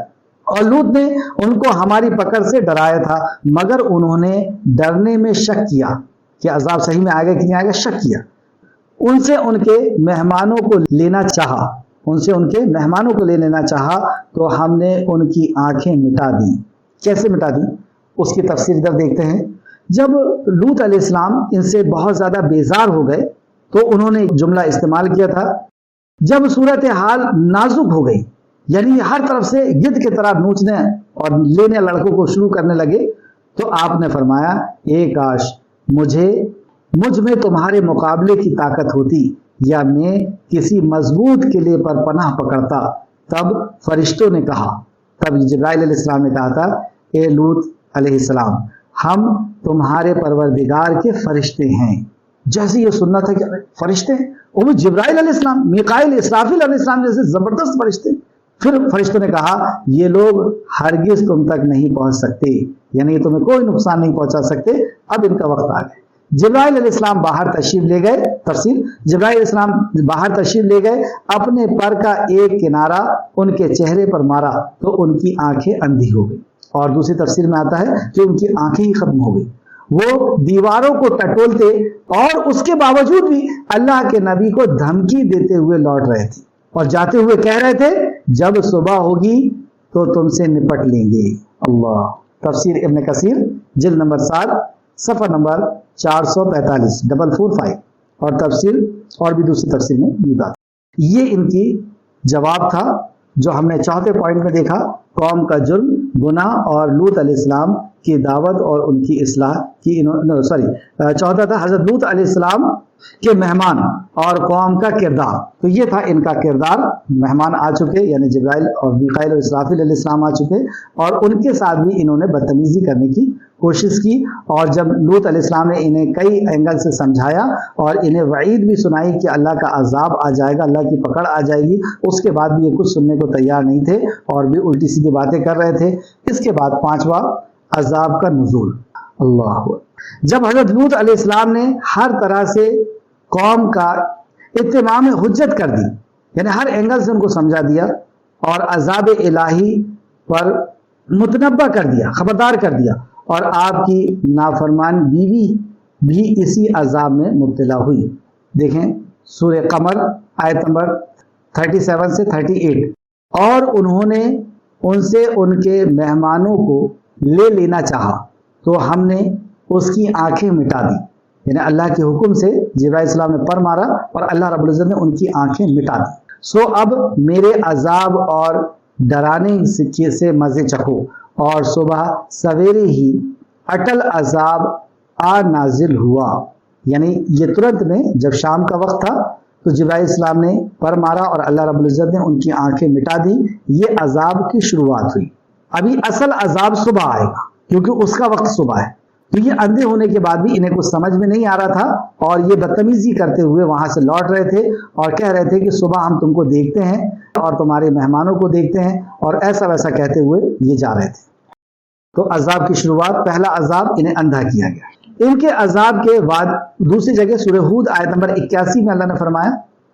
اور لوط نے ان کو ہماری پکڑ سے ڈرایا تھا، مگر انہوں نے ڈرنے میں شک کیا کہ عذاب صحیح میں آئے گا کہ نہیں آئے گا، شک کیا۔ ان سے ان کے مہمانوں کو لینا چاہا، ان سے ان کے مہمانوں کو لے لینا چاہا تو ہم نے ان کی آنکھیں مٹا دی۔ کیسے مٹا دی اس کی تفسیر ادھر دیکھتے ہیں۔ جب لوط علیہ السلام ان سے بہت زیادہ بیزار ہو گئے تو انہوں نے جملہ استعمال کیا تھا، جب صورتحال نازک ہو گئی، یعنی ہر طرف سے گدھ کی طرح نوچنے اور لینے لڑکوں کو شروع کرنے لگے، تو آپ نے فرمایا اے کاش مجھ میں تمہارے مقابلے کی طاقت ہوتی، یا میں کسی مضبوط قلعے پر پناہ پکڑتا۔ تب فرشتوں نے کہا، تب جبرائیل علیہ السلام نے کہا تھا اے لوط علیہ السلام ہم تمہارے پروردگار کے فرشتے ہیں۔ جیسے یہ سننا تھا کہ فرشتے ہیں، وہ بھی جبرائیل علیہ السلام، میکائیل، اسرافیل علیہ السلام جیسے زبردست فرشتے۔ پھر فرشتوں نے کہا یہ لوگ ہرگز تم تک نہیں پہنچ سکتے، یعنی یہ تمہیں کوئی نقصان نہیں پہنچا سکتے، اب ان کا وقت آ گیا۔ جبرائیل علیہ السلام باہر تشریف لے گئے، تفسیر جبرائیل علیہ السلام باہر تشریف لے گئے، اپنے پر کا ایک کنارہ ان کے چہرے پر مارا تو ان کی آنکھیں اندھی ہو گئی، اور دوسری تفسیر میں آتا ہے کہ ان کی آنکھیں ہی ختم ہو گئی۔ وہ دیواروں کو ٹٹولتے اور اس کے باوجود بھی اللہ کے نبی کو دھمکی دیتے ہوئے لوٹ رہے تھے، اور جاتے ہوئے کہہ رہے تھے جب صبح ہوگی تو تم سے نپٹ لیں گے۔ اللہ، تفسیر ابن کثیر جلد نمبر 7 صفحہ نمبر 445 445، اور تفسیر اور بھی دوسری تفسیر میں یہ بات۔ یہ ان کی جواب تھا جو ہم نے چوتھے پوائنٹ میں دیکھا، قوم کا جرم، گناہ اور لوط علیہ السلام کی دعوت اور ان کی اصلاح کی۔ چوتھا تھا حضرت لوط علیہ السلام کے مہمان اور قوم کا کردار۔ تو یہ تھا ان کا کردار، مہمان آ چکے یعنی جبرائیل اور میکائیل اور اسرافیل علیہ السلام آ چکے، اور ان کے ساتھ بھی انہوں نے بدتمیزی کرنے کی کوشش کی، اور جب لوط علیہ السلام نے انہیں کئی اینگل سے سمجھایا اور انہیں وعید بھی سنائی کہ اللہ کا عذاب آ جائے گا، اللہ کی پکڑ آ جائے گی، اس کے بعد بھی یہ کچھ سننے کو تیار نہیں تھے اور بھی الٹی سیدھی باتیں کر رہے تھے۔ اس کے بعد پانچواں عذاب کا نزول۔ اللہ، جب حضرت لوط علیہ السلام نے ہر طرح سے قوم کا اتمام حجت کر دی، یعنی ہر اینگل سے ان کو سمجھا دیا اور عذاب الہی پر متنبہ کر دیا، خبردار کر دیا، اور آپ کی نافرمان بیوی بھی اسی عذاب میں مبتلا ہوئی۔ دیکھیں سورہ قمر آیت نمبر 37 سے 38، اور انہوں نے ان سے ان کے مہمانوں کو لے لینا چاہا تو ہم نے اس کی آنکھیں مٹا دی، یعنی اللہ کے حکم سے جبرائیل السلام نے پر مارا اور اللہ رب العزت نے ان کی آنکھیں مٹا دی۔ سو اب میرے عذاب اور ڈرانے سے مزے چکھو، اور صبح سویرے ہی اٹل عذاب آ نازل ہوا، یعنی یہ ترنت میں جب شام کا وقت تھا تو جبرائیل السلام نے پر مارا اور اللہ رب العزت نے ان کی آنکھیں مٹا دی۔ یہ عذاب کی شروعات ہوئی، ابھی اصل عذاب صبح آئے گا کیونکہ اس کا وقت صبح ہے۔ تو یہ اندھے ہونے کے بعد بھی انہیں کچھ سمجھ میں نہیں آ رہا تھا، اور یہ بدتمیزی کرتے ہوئے وہاں سے لوٹ رہے تھے اور کہہ رہے تھے کہ صبح ہم تم کو دیکھتے ہیں اور تمہارے مہمانوں کو دیکھتے ہیں، اور ایسا ویسا کہتے ہوئے یہ جا رہے تھے۔ تو عذاب کی شروعات، پہلا عذاب انہیں اندھا کیا گیا۔ ان کے عذاب کے بعد دوسری جگہ سورہ ہود آیت نمبر 81 میں اللہ نے فرمایا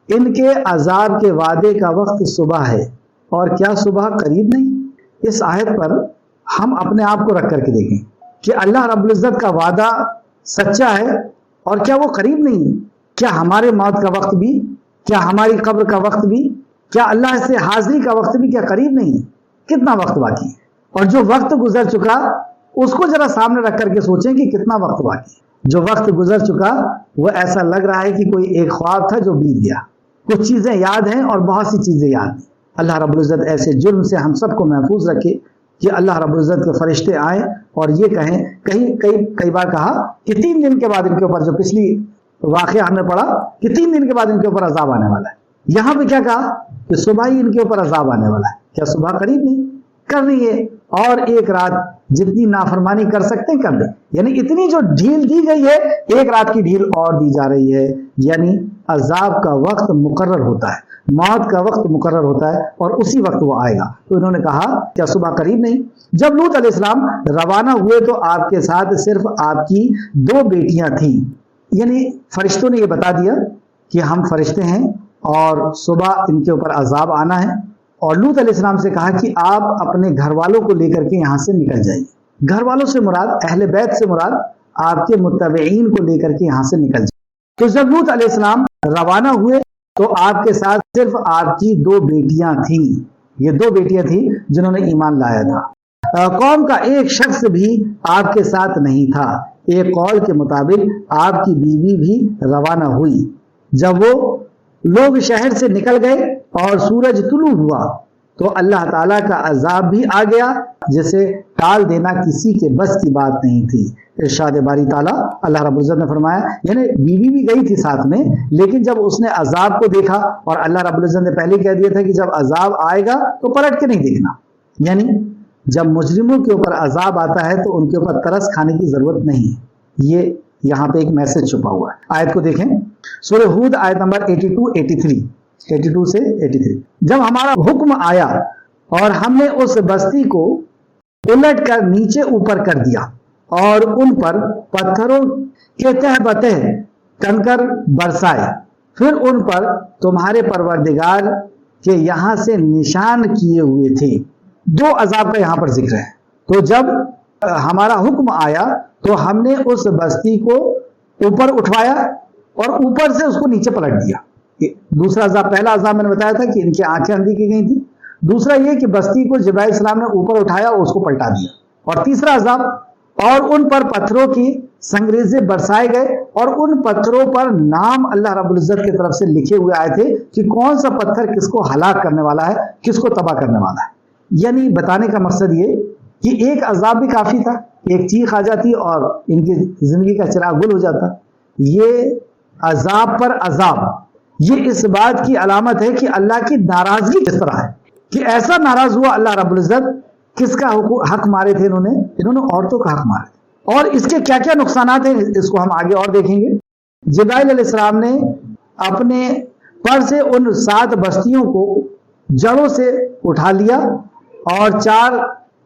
ان کے عذاب کے وعدے کا وقت صبح ہے، اور کیا صبح قریب نہیں؟ اس آیت پر ہم اپنے آپ کو رکھ کر کے دیکھیں کہ اللہ رب العزت کا وعدہ سچا ہے اور کیا وہ قریب نہیں ہے؟ کیا ہمارے موت کا وقت بھی، کیا ہماری قبر کا وقت بھی، کیا اللہ سے حاضری کا وقت بھی کیا قریب نہیں ہے؟ کتنا وقت باقی ہے؟ اور جو وقت گزر چکا اس کو ذرا سامنے رکھ کر کے سوچیں کہ کتنا وقت باقی ہے۔ جو وقت گزر چکا وہ ایسا لگ رہا ہے کہ کوئی ایک خواب تھا جو بیت گیا۔ کچھ چیزیں یاد ہیں اور بہت سی چیزیں یاد ہیں۔ اللہ رب العزت ایسے جرم سے ہم سب کو محفوظ رکھے کہ اللہ رب العزت کے فرشتے آئیں اور یہ کہیں، کئی بار کہا کہ 3 دن کے بعد ان کے اوپر، جو پچھلی واقعہ ہم نے پڑھا کہ 3 دن کے بعد ان کے اوپر عذاب آنے والا ہے، یہاں پہ کیا کہا کہ صبح ہی ان کے اوپر عذاب آنے والا ہے۔ کیا صبح قریب نہیں؟ کر رہی ہے، اور ایک رات جتنی نافرمانی کر سکتے ہیں کر دیں، یعنی اتنی جو ڈھیل دی گئی ہے ایک رات کی ڈھیل اور دی جا رہی ہے، یعنی عذاب کا وقت مقرر ہوتا ہے، موت کا وقت مقرر ہوتا ہے اور اسی وقت وہ آئے گا۔ تو انہوں نے کہا کیا صبح قریب نہیں؟ جب لوط علیہ السلام روانہ ہوئے تو آپ کے ساتھ صرف آپ کی 2 بیٹیاں تھیں، یعنی فرشتوں نے یہ بتا دیا کہ ہم فرشتے ہیں اور صبح ان کے اوپر عذاب آنا ہے، اور لوط علیہ السلام سے کہا کہ آپ اپنے گھر والوں کو لے کر کے یہاں سے نکل جائیے۔ گھر والوں سے مراد، اہل بیت سے مراد آپ کے متبعین کو لے کر کے یہاں سے نکل جائیے۔ تو جب لوط علیہ السلام روانہ ہوئے تو آپ کے ساتھ صرف آپ کی 2 بیٹیاں تھیں، یہ 2 بیٹیاں تھیں جنہوں نے ایمان لایا تھا۔ قوم کا ایک شخص بھی آپ کے ساتھ نہیں تھا، ایک قول کے مطابق آپ کی بیوی بھی روانہ ہوئی۔ جب وہ لوگ شہر سے نکل گئے اور سورج طلوع ہوا تو اللہ تعالیٰ کا عذاب بھی آ گیا جسے ٹال دینا کسی کے بس کی بات نہیں تھی۔ ارشاد باری تعالیٰ، اللہ رب العزت نے فرمایا، یعنی بیوی بھی گئی تھی ساتھ میں، لیکن جب اس نے عذاب کو دیکھا، اور اللہ رب العزت نے پہلے کہہ دیا تھا کہ جب عذاب آئے گا تو پلٹ کے نہیں دیکھنا، یعنی جب مجرموں کے اوپر عذاب آتا ہے تو ان کے اوپر ترس کھانے کی ضرورت نہیں ہے۔ یہ یہاں پہ ایک میسج چھپا ہوا ہے۔ آیت کو دیکھیں، سورہ ہود آیت نمبر 82 سے 83۔ جب ہمارا حکم آیا اور ہم نے اس بستی کو الٹ کر نیچے اوپر کر دیا اور ان پر پتھروں کے تہ بتہ کنکر برسائے، پھر ان پر تمہارے پروردگار کے یہاں سے نشان کیے ہوئے تھے۔ 2 عذاب کا یہاں پر ذکر ہے۔ تو جب ہمارا حکم آیا تو ہم نے اس بستی کو اوپر اٹھوایا اور اوپر سے اس کو نیچے پلٹ دیا۔ دوسرا عذاب، پہلا عذاب میں نے بتایا تھا کہ ان کی آنکھیں اندھی کی گئی تھی، دوسرا یہ کہ بستی کو جبرائیل السلام نے اوپر اٹھایا اور اس کو پلٹا دیا، اور تیسرا عذاب، اور ان پر پتھروں کی سنگریزے برسائے گئے اور ان پتھروں پر نام اللہ رب العزت کی طرف سے لکھے ہوئے آئے تھے کہ کون سا پتھر کس کو ہلاک کرنے والا ہے، کس کو تباہ کرنے والا ہے۔ یعنی بتانے کا مقصد یہ کہ ایک عذاب بھی کافی تھا، ایک چیخ آ جاتی اور ان کی زندگی کا چراغ گل ہو جاتا۔ یہ عذاب پر عذاب، یہ اس بات کی علامت ہے کہ اللہ کی ناراضگی کس طرح ہے، کہ ایسا ناراض ہوا اللہ رب العزت۔ کس کا حق مارے تھے انہوں نے عورتوں کا حق مارے تھے، اور اس کے کیا کیا نقصانات ہیں اس کو ہم آگے اور دیکھیں گے۔ جبرائیل علیہ السلام نے اپنے پر سے ان 7 بستیوں کو جڑوں سے اٹھا لیا، اور 4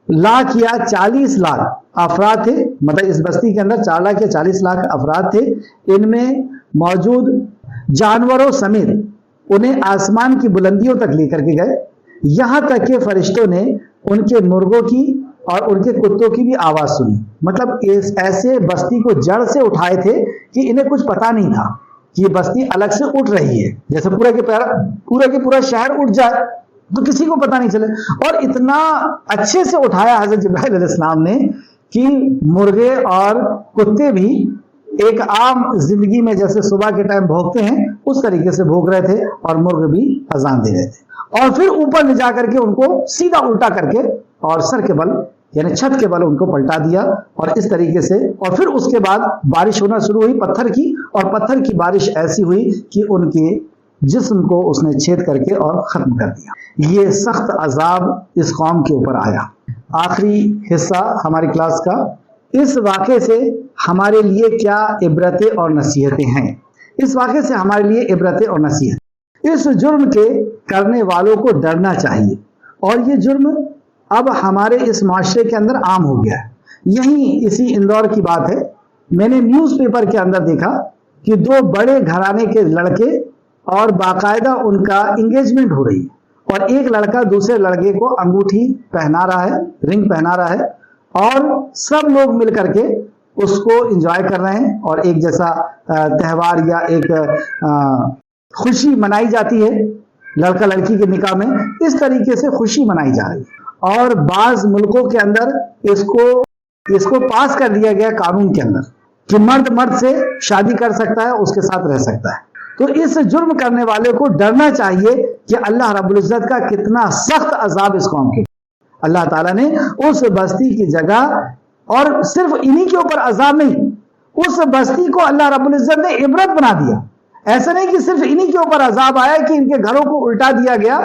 لاکھ یا 40 لاکھ افراد تھے، مطلب اس بستی کے اندر 4 لاکھ یا 40 لاکھ افراد تھے، ان میں موجود جانوروں سمیت انہیں آسمان کی بلندیوں تک لے کر کے گئے، یہاں تک کہ فرشتوں نے ان کے مرغوں کی اور ان کے کتوں کی بھی آواز سنی۔ مطلب ایسے بستی کو جڑ سے اٹھائے تھے کہ انہیں کچھ پتا نہیں تھا کہ یہ بستی الگ سے اٹھ رہی ہے، جیسے پورا کے پورا شہر اٹھ جائے تو کسی کو پتا نہیں چلے، اور اتنا اچھے سے اٹھایا حضرت جبرائیل علیہ السلام نے کہ مرغے اور کتے بھی ایک عام زندگی میں جیسے صبح کے ٹائم بھونکتے ہیں اس طریقے سے بھونک رہے تھے، اور مرغ بھی اذان دے رہے تھے، اور پھر اوپر لے جا کر کے ان کو سیدھا الٹا کر کے اور سر کے بل یعنی چھت کے بل ان کو پلٹا دیا، اور اس طریقے سے، اور پھر اس کے بعد بارش ہونا شروع ہوئی پتھر کی، اور پتھر کی بارش ایسی ہوئی کہ ان کے جسم کو اس نے چھید کر کے اور ختم کر دیا۔ یہ سخت عذاب اس قوم کے اوپر آیا۔ آخری حصہ ہماری کلاس کا، اس واقعے سے ہمارے لیے کیا عبرتیں اور نصیحتیں ہیں؟ اس واقعے سے ہمارے لیے عبرتیں اور نصیحت، اس جرم کے کرنے والوں کو ڈرنا چاہیے، اور یہ جرم اب ہمارے اس معاشرے کے اندر عام ہو گیا ہے۔ یہیں اسی اندور کی بات ہے، میں نے نیوز پیپر کے اندر دیکھا کہ 2 بڑے گھرانے کے لڑکے اور باقاعدہ ان کا انگیجمنٹ ہو رہی ہے، اور ایک لڑکا دوسرے لڑکے کو انگوٹھی پہنا رہا ہے، رنگ پہنا رہا ہے، اور سب لوگ مل کر کے اس کو انجوائے کر رہے ہیں، اور ایک جیسا تہوار یا ایک خوشی منائی جاتی ہے لڑکا لڑکی کے نکاح میں، اس طریقے سے خوشی منائی جا رہی ہے۔ اور بعض ملکوں کے اندر اس کو پاس کر دیا گیا قانون کے اندر کہ مرد سے شادی کر سکتا ہے، اس کے ساتھ رہ سکتا ہے۔ تو اس جرم کرنے والے کو ڈرنا چاہیے کہ اللہ رب العزت کا کتنا سخت عذاب اس قوم کے۔ اللہ تعالیٰ نے اس بستی کی جگہ، اور صرف انہی کے اوپر عذاب نہیں، اس بستی کو اللہ رب العزت نے عبرت بنا دیا۔ ایسا نہیں کہ صرف انہی کے اوپر عذاب آیا کہ ان کے گھروں کو الٹا دیا گیا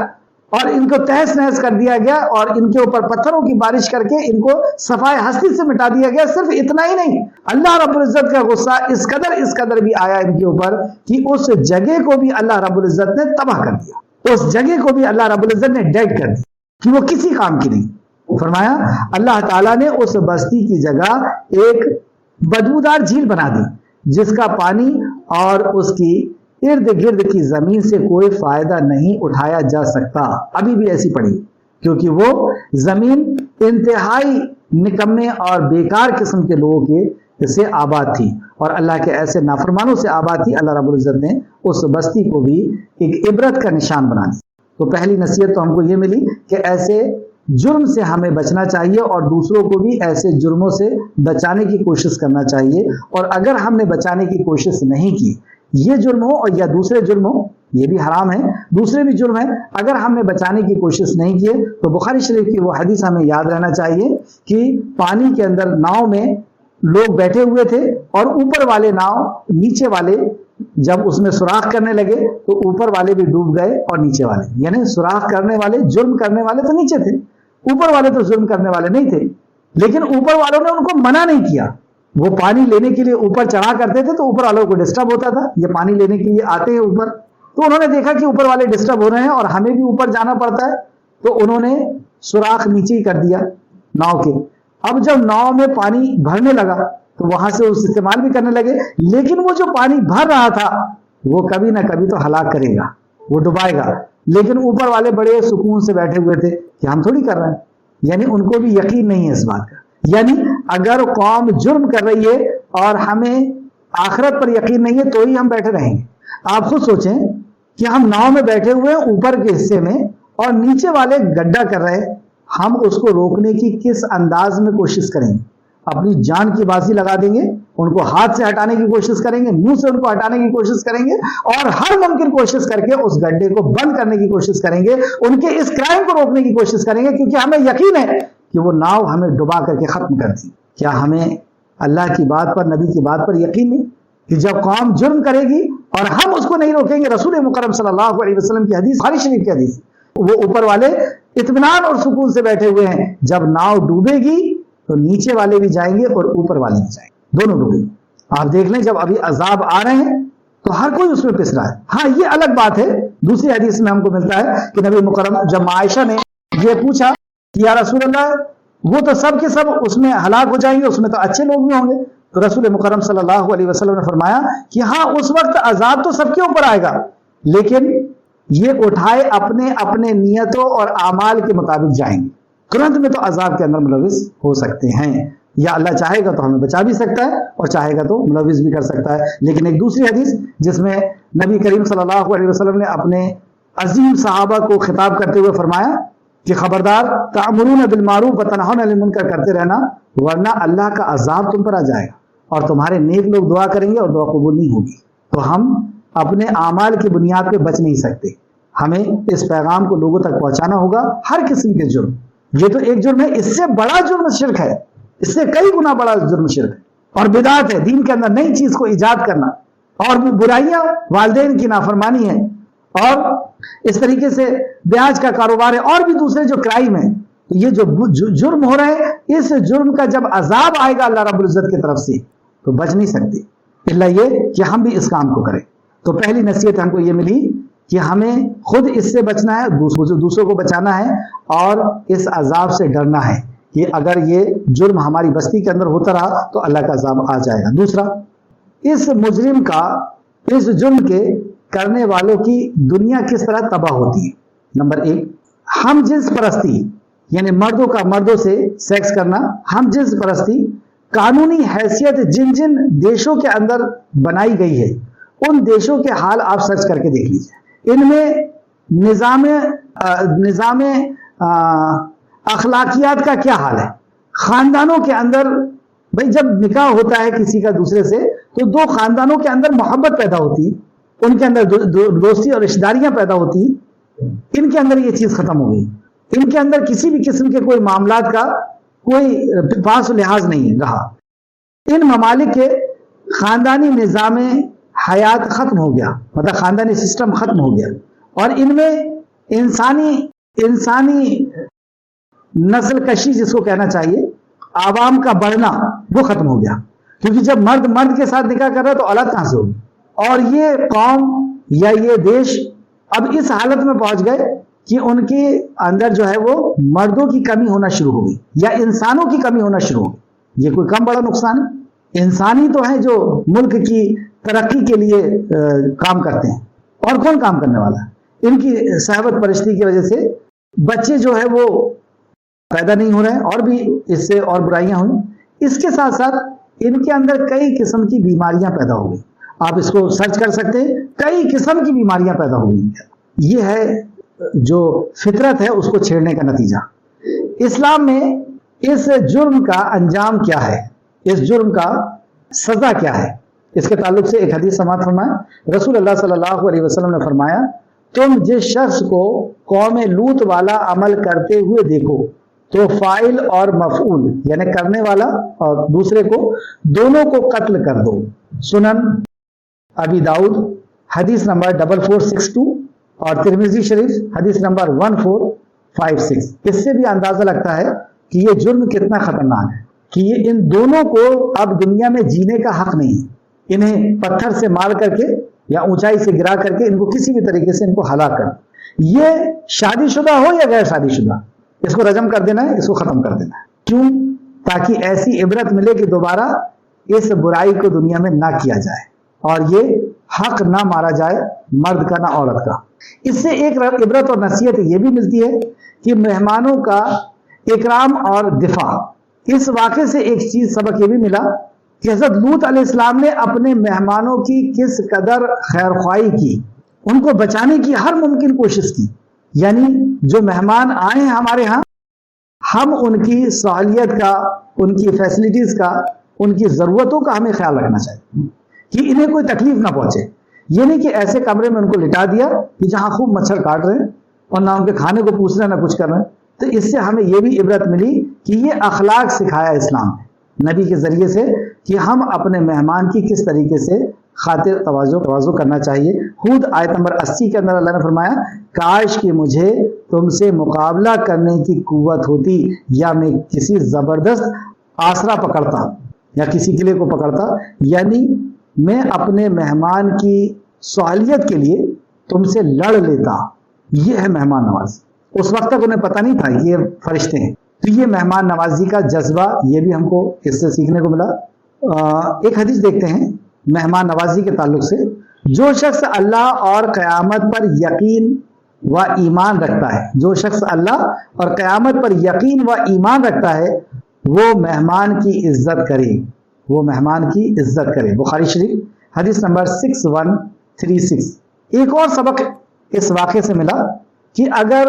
اور ان کو تہس نہس کر دیا گیا اور ان کے اوپر پتھروں کی بارش کر کے ان کو صفائے ہستی سے مٹا دیا گیا۔ صرف اتنا ہی نہیں، اللہ رب العزت کا غصہ اس قدر بھی آیا ان کے اوپر کہ اس جگہ کو بھی اللہ رب العزت نے تباہ کر دیا، اس جگہ کو بھی اللہ رب العزت نے ڈیڈ کر دیا کہ وہ کسی کام کی نہیں۔ فرمایا اللہ تعالیٰ نے اس بستی کی جگہ ایک بدبودار جھیل بنا دی جس کا پانی اور اس کی ارد گرد کی زمین سے کوئی فائدہ نہیں اٹھایا جا سکتا، ابھی بھی ایسی پڑی، کیونکہ وہ زمین انتہائی نکمے اور بیکار قسم کے لوگوں کے سے آباد تھی، اور اللہ کے ایسے نافرمانوں سے آباد تھی۔ اللہ رب العزت نے اس بستی کو بھی ایک عبرت کا نشان بنا دیا۔ تو پہلی نصیحت تو ہم کو یہ ملی کہ ایسے جرم سے ہمیں بچنا چاہیے اور دوسروں کو بھی ایسے جرموں سے بچانے کی کوشش کرنا چاہیے، اور اگر ہم نے بچانے کی کوشش نہیں کی، یہ جرم ہو اور یا دوسرے جرم ہو، یہ بھی حرام ہے، دوسرے بھی جرم ہیں، اگر ہم نے بچانے کی کوشش نہیں کیے تو بخاری شریف کی وہ حدیث ہمیں یاد رہنا چاہیے کہ پانی کے اندر ناؤ میں لوگ بیٹھے ہوئے تھے اور اوپر والے ناؤ نیچے والے جب اس میں سوراخ کرنے لگے تو اوپر والے بھی ڈوب گئے اور نیچے والے، یعنی سوراخ کرنے والے، جرم کرنے والے تو نیچے تھے، اوپر والے تو جرم کرنے والے نہیں تھے، لیکن اوپر والوں نے ان کو منع نہیں کیا۔ وہ پانی لینے کے لیے اوپر چڑھا کرتے تھے تو اوپر والوں کو ڈسٹرب ہوتا تھا، یہ پانی لینے کے لیے آتے ہیں اوپر، تو انہوں نے دیکھا کہ اوپر والے ڈسٹرب ہو رہے ہیں اور ہمیں بھی اوپر جانا پڑتا ہے، تو انہوں نے سوراخ نیچے ہی کر دیا ناؤ کے۔ اب جب ناؤ میں پانی بھرنے لگا تو وہاں سے اس استعمال بھی کرنے لگے، لیکن وہ جو پانی بھر رہا تھا وہ کبھی نہ کبھی تو ہلاک کرے گا، وہ ڈبائے گا، لیکن اوپر والے بڑے سکون سے بیٹھے ہوئے تھے کہ ہم تھوڑی کر رہے ہیں، یعنی ان کو بھی یقین نہیں ہے اس بات کا۔ یعنی اگر قوم جرم کر رہی ہے اور ہمیں آخرت پر یقین نہیں ہے تو ہی ہم بیٹھے رہیں گے۔ آپ خود سوچیں کہ ہم ناؤ میں بیٹھے ہوئے ہیں اوپر کے حصے میں اور نیچے والے گڈھا کر رہے ہیں، ہم اس کو روکنے کی کس انداز میں کوشش کریں گے؟ اپنی جان کی بازی لگا دیں گے، ان کو ہاتھ سے ہٹانے کی کوشش کریں گے، منہ سے ان کو ہٹانے کی کوشش کریں گے، اور ہر ممکن کوشش کر کے اس گڈھے کو بند کرنے کی کوشش کریں گے، ان کے اس کرائم کو روکنے کی کوشش کریں گے، کیونکہ ہمیں یقین ہے کہ وہ ناؤ ہمیں ڈبا کر کے ختم کر دی۔ کیا ہمیں اللہ کی بات پر، نبی کی بات پر یقین نہیں کہ جب قوم جرم کرے گی اور ہم اس کو نہیں روکیں گے؟ رسول مکرم صلی اللہ علیہ وسلم کی حدیث، بخاری شریف کی حدیث، وہ اوپر والے اطمینان اور سکون سے بیٹھے ہوئے ہیں، جب ناؤ ڈوبے گی تو نیچے والے بھی جائیں گے اور اوپر والے بھی جائیں گے، دونوں ڈوبیں گے۔ آپ دیکھ لیں جب ابھی عذاب آ رہے ہیں تو ہر کوئی اس میں پس رہا ہے۔ ہاں یہ الگ بات ہے، دوسری حدیث میں ہم کو ملتا ہے کہ نبی مکرم جب عائشہ نے یہ پوچھا کہ یا رسول اللہ وہ تو سب کے سب اس میں ہلاک ہو جائیں گے، اس میں تو اچھے لوگ بھی ہوں گے، تو رسول مکرم صلی اللہ علیہ وسلم نے فرمایا کہ ہاں اس وقت عذاب تو سب کے اوپر آئے گا، لیکن یہ اٹھائے اپنے اپنے نیتوں اور اعمال کے مطابق جائیں گے۔ ترنت میں تو عذاب کے اندر ملوث ہو سکتے ہیں، یا اللہ چاہے گا تو ہمیں بچا بھی سکتا ہے اور چاہے گا تو ملوث بھی کر سکتا ہے۔ لیکن ایک دوسری حدیث جس میں نبی کریم صلی اللہ علیہ وسلم نے اپنے عظیم صحابہ کو خطاب کرتے ہوئے فرمایا کہ خبردار، تأمرون بالمعروف وتنہون عن المنکر کرتے رہنا، ورنہ اللہ کا عذاب تم پر آ جائے گا اور تمہارے نیک لوگ دعا کریں گے اور دعا قبول نہیں ہوگی۔ تو ہم اپنے اعمال کی بنیاد پہ بچ نہیں سکتے، ہمیں اس پیغام کو لوگوں تک پہنچانا ہوگا۔ ہر قسم کے جرم، یہ تو ایک جرم ہے، اس سے بڑا جرم شرک ہے، اس سے کئی گنا بڑا جرم شرک ہے اور بدعت ہے، دین کے اندر نئی چیز کو ایجاد کرنا، اور بھی برائیاں، والدین کی نافرمانی ہے، اور اس طریقے سے بیاج کا کاروبار ہے، اور بھی دوسرے جو کرائم ہیں۔ یہ جو جرم ہو رہے ہیں، اس جرم کا جب عذاب آئے گا اللہ رب العزت کی طرف سے تو بچ نہیں سکتے، الا یہ کہ ہم بھی اس کام کو کریں۔ تو پہلی نصیحت ہم کو یہ ملی کہ ہمیں خود اس سے بچنا ہے، دوسروں کو بچانا ہے، اور اس عذاب سے ڈرنا ہے کہ اگر یہ جرم ہماری بستی کے اندر ہوتا رہا تو اللہ کا عذاب آ جائے گا۔ دوسرا، اس مجرم کا، اس جرم کے کرنے والوں کی دنیا کس طرح تباہ ہوتی ہے۔ نمبر ایک، ہم جنس پرستی، یعنی مردوں کا مردوں سے سیکس کرنا، ہم جنس پرستی قانونی حیثیت جن جن دیشوں کے اندر بنائی گئی ہے ان دیشوں کے حال آپ سرچ کر کے دیکھ لیجیے. ان میں نظام اخلاقیات کا کیا حال ہے. خاندانوں کے اندر بھائی جب نکاح ہوتا ہے کسی کا دوسرے سے تو دو خاندانوں کے اندر محبت پیدا ہوتی, ان کے اندر دوستی اور رشتہ داریاں پیدا ہوتی. ان کے اندر یہ چیز ختم ہو گئی. ان کے اندر کسی بھی قسم کے کوئی معاملات کا کوئی پاس و لحاظ نہیں رہا. ان ممالک کے خاندانی نظام حیات ختم ہو گیا, مطلب خاندانی سسٹم ختم ہو گیا, اور ان میں انسانی نسل کشی جس کو کہنا چاہیے, عوام کا بڑھنا وہ ختم ہو گیا. کیونکہ جب مرد مرد کے ساتھ نکاح کر رہا ہے تو اولاد کہاں سے ہوگی. اور یہ قوم یا یہ دیش اب اس حالت میں پہنچ گئے کہ ان کے اندر جو ہے وہ مردوں کی کمی ہونا شروع ہو گئی یا انسانوں کی کمی ہونا شروع ہو گئی. یہ کوئی کم بڑا نقصان ہے. انسانی تو ہیں جو ملک کی ترقی کے لیے کام کرتے ہیں, اور کون کام کرنے والا ہے. ان کی صحبت پرستی کی وجہ سے بچے جو ہے وہ پیدا نہیں ہو رہے ہیں, اور بھی اس سے اور برائیاں ہوئی. اس کے ساتھ ساتھ ان کے اندر کئی قسم کی بیماریاں پیدا ہو گئی. آپ اس کو سرچ کر سکتے ہیں, کئی قسم کی بیماریاں پیدا ہو گئی. یہ ہے جو فطرت ہے اس کو چھیڑنے کا نتیجہ. اسلام میں اس جرم کا انجام کیا ہے, اس جرم کا سزا کیا ہے, اس کے تعلق سے ایک حدیث سماعت فرمایا. رسول اللہ صلی اللہ علیہ وسلم نے فرمایا, تم جس شخص کو قوم لوط والا عمل کرتے ہوئے دیکھو تو فاعل اور مفعول یعنی کرنے والا اور دوسرے کو دونوں کو قتل کر دو. سنن ابی داؤد حدیث نمبر 4462 اور ترمذی شریف حدیث نمبر 1456. اس سے بھی اندازہ لگتا ہے کہ یہ جرم کتنا خطرناک ہے کہ یہ ان دونوں کو اب دنیا میں جینے کا حق نہیں ہے. انہیں پتھر سے مار کر کے یا اونچائی سے گرا کر کے ان کو کسی بھی طریقے سے ان کو ہلاک کر, یہ شادی شدہ ہو یا غیر شادی شدہ, اس کو رجم کر دینا ہے, اس کو ختم کر دینا ہے. کیوں؟ تاکہ ایسی عبرت ملے کہ دوبارہ اس برائی کو دنیا میں نہ کیا جائے اور یہ حق نہ مارا جائے مرد کا نہ عورت کا. اس سے ایک عبرت اور نصیحت یہ بھی ملتی ہے کہ مہمانوں کا اکرام اور دفاع. اس واقعے سے ایک چیز سبق یہ بھی ملا کہ حضرت لوط علیہ السلام نے اپنے مہمانوں کی کس قدر خیرخواہی کی, ان کو بچانے کی ہر ممکن کوشش کی. یعنی جو مہمان آئے ہیں ہمارے ہاں, ہم ان کی سہولیت کا, ان کی فیسلٹیز کا, ان کی ضرورتوں کا ہمیں خیال رکھنا چاہیے کہ انہیں کوئی تکلیف نہ پہنچے. یہ نہیں کہ ایسے کمرے میں ان کو لٹا دیا کہ جہاں خوب مچھر کاٹ رہے ہیں اور نہ ان کے کھانے کو پوچھ رہے ہیں نہ کچھ کر رہے ہیں. تو اس سے ہمیں یہ بھی عبرت ملی کہ یہ اخلاق سکھایا اسلام نے نبی کے ذریعے سے کہ ہم اپنے مہمان کی کس طریقے سے خاطر تواضع کرنا چاہیے. خود آیت نمبر 80 کے اندر اللہ نے فرمایا, کاش کہ مجھے تم سے مقابلہ کرنے کی قوت ہوتی یا میں کسی زبردست آسرا پکڑتا یا کسی قلعے کو پکڑتا, یعنی میں اپنے مہمان کی سہولیت کے لیے تم سے لڑ لیتا. یہ ہے مہمان نوازی. اس وقت تک انہیں پتہ نہیں تھا کہ یہ فرشتے ہیں. تو یہ مہمان نوازی کا جذبہ یہ بھی ہم کو اس سے سیکھنے کو ملا. ایک حدیث دیکھتے ہیں مہمان نوازی کے تعلق سے. جو شخص اللہ اور قیامت پر یقین و ایمان رکھتا ہے, جو شخص اللہ اور قیامت پر یقین و ایمان رکھتا ہے وہ مہمان کی عزت کرے, وہ مہمان کی عزت کرے. بخاری شریف حدیث نمبر 6136. ایک اور سبق اس واقعے سے ملا کہ اگر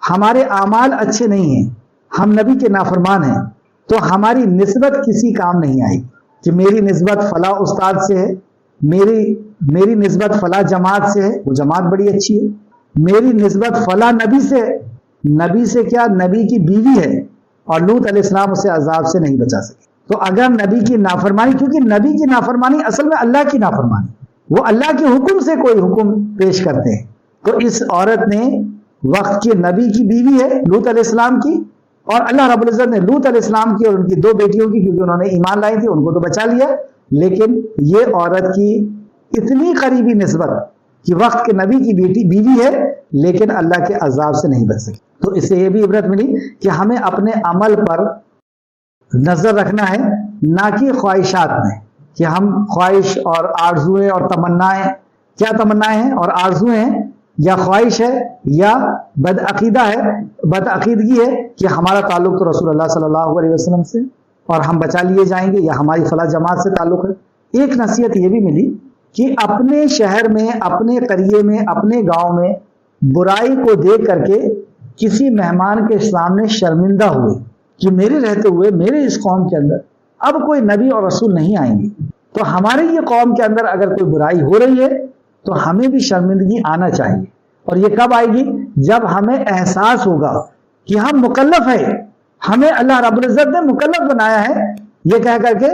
ہمارے اعمال اچھے نہیں ہیں, ہم نبی کے نافرمان ہیں, تو ہماری نسبت کسی کام نہیں آئی کہ میری نسبت فلاں استاد سے ہے, میری نسبت فلاں جماعت سے ہے, وہ جماعت بڑی اچھی ہے, میری نسبت فلاں نبی سے ہے. نبی سے کیا, نبی کی بیوی ہے اور لوط علیہ السلام اسے عذاب سے نہیں بچا سکے. تو اگر نبی کی نافرمانی, کیونکہ نبی کی نافرمانی اصل میں اللہ کی نافرمانی, وہ اللہ کے حکم سے کوئی حکم پیش کرتے ہیں. تو اس عورت نے وقت کے نبی کی بیوی ہے لوط علیہ السلام کی, اور اللہ رب العزت نے لوط علیہ السلام کی اور ان کی 2 بیٹیوں کی, کیونکہ انہوں نے ایمان لائی تھی, ان کو تو بچا لیا. لیکن یہ عورت کی اتنی قریبی نسبت کہ وقت کے نبی کی بیوی ہے لیکن اللہ کے عذاب سے نہیں بچ سکی. تو اس سے یہ بھی عبرت ملی کہ ہمیں اپنے عمل پر نظر رکھنا ہے, نہ کہ خواہشات میں, کہ ہم خواہش اور آرزویں اور تمنائیں, کیا تمنائیں ہیں اور آرزویں ہیں, یا خواہش ہے یا بدعقیدگی ہے کہ ہمارا تعلق تو رسول اللہ صلی اللہ علیہ وسلم سے, اور ہم بچا لیے جائیں گے یا ہماری فلاں جماعت سے تعلق ہے۔ ایک نصیحت یہ بھی ملی کہ اپنے شہر میں، اپنے قریے میں، اپنے گاؤں میں برائی کو دیکھ کر کے کسی مہمان کے سامنے شرمندہ ہوئے کہ میرے رہتے ہوئے میرے اس قوم کے اندر اب کوئی نبی اور رسول نہیں آئیں گے، تو ہمارے یہ قوم کے اندر اگر کوئی برائی ہو رہی ہے تو ہمیں بھی شرمندگی آنا چاہیے۔ اور یہ کب آئے گی؟ جب ہمیں احساس ہوگا کہ ہم مکلف ہیں، ہمیں اللہ رب العزت نے مکلف بنایا ہے، یہ کہہ کر کے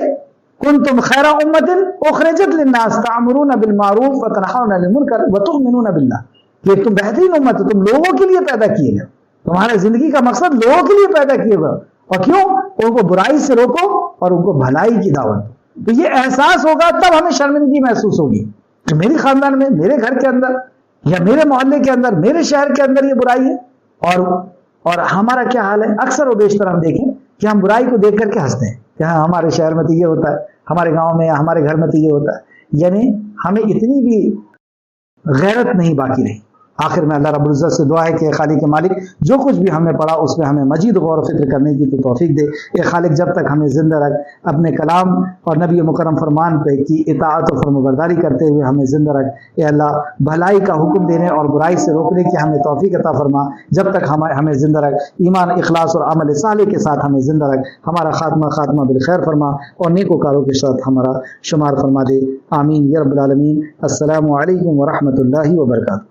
کنتم خیر امت اخرجت للناس تأمرون بالمعروف وتنہون عن المنکر وتؤمنون باللہ، کہ تم بہترین امت ہو، تم لوگوں کے لیے پیدا کیے گئے، تمہارے زندگی کا مقصد لوگوں کے لیے پیدا کیے گئے، اور کیوں؟ ان کو برائی سے روکو اور ان کو بھلائی کی دعوت دو۔ تو یہ احساس ہوگا تب ہمیں شرمندگی محسوس ہوگی کہ میری خاندان میں، میرے گھر کے اندر یا میرے محلے کے اندر، میرے شہر کے اندر یہ برائی ہے، اور ہمارا کیا حال ہے؟ اکثر و بیشتر ہم دیکھیں کہ ہم برائی کو دیکھ کر کے ہنستے ہیں کہ ہاں ہمارے شہر میں تو یہ ہوتا ہے، ہمارے گاؤں میں یا ہمارے گھر میں تو یہ ہوتا ہے، یعنی ہمیں اتنی بھی غیرت نہیں باقی رہی۔ آخر میں اللہ رب العزت سے دعا ہے کہ اے خالق مالک، جو کچھ بھی ہم نے پڑھا اس میں ہمیں مزید غور و فکر کرنے کی تو توفیق دے۔ اے خالق، جب تک ہمیں زندہ رکھ، اپنے کلام اور نبی مکرم فرمان پہ کی اطاعت و فرمانبرداری کرتے ہوئے ہمیں زندہ رکھ۔ اے اللہ، بھلائی کا حکم دینے اور برائی سے روکنے کی ہمیں توفیق عطا فرما۔ جب تک ہمیں زندہ رکھ، ایمان، اخلاص اور عمل صالح کے ساتھ ہمیں زندہ رکھ۔ ہمارا خاتمہ بالخیر فرما اور نیکوکاروں کے ساتھ ہمارا شمار فرما دے۔ آمین یا رب العالمین۔ السلام علیکم ورحمۃ اللہ وبرکاتہ۔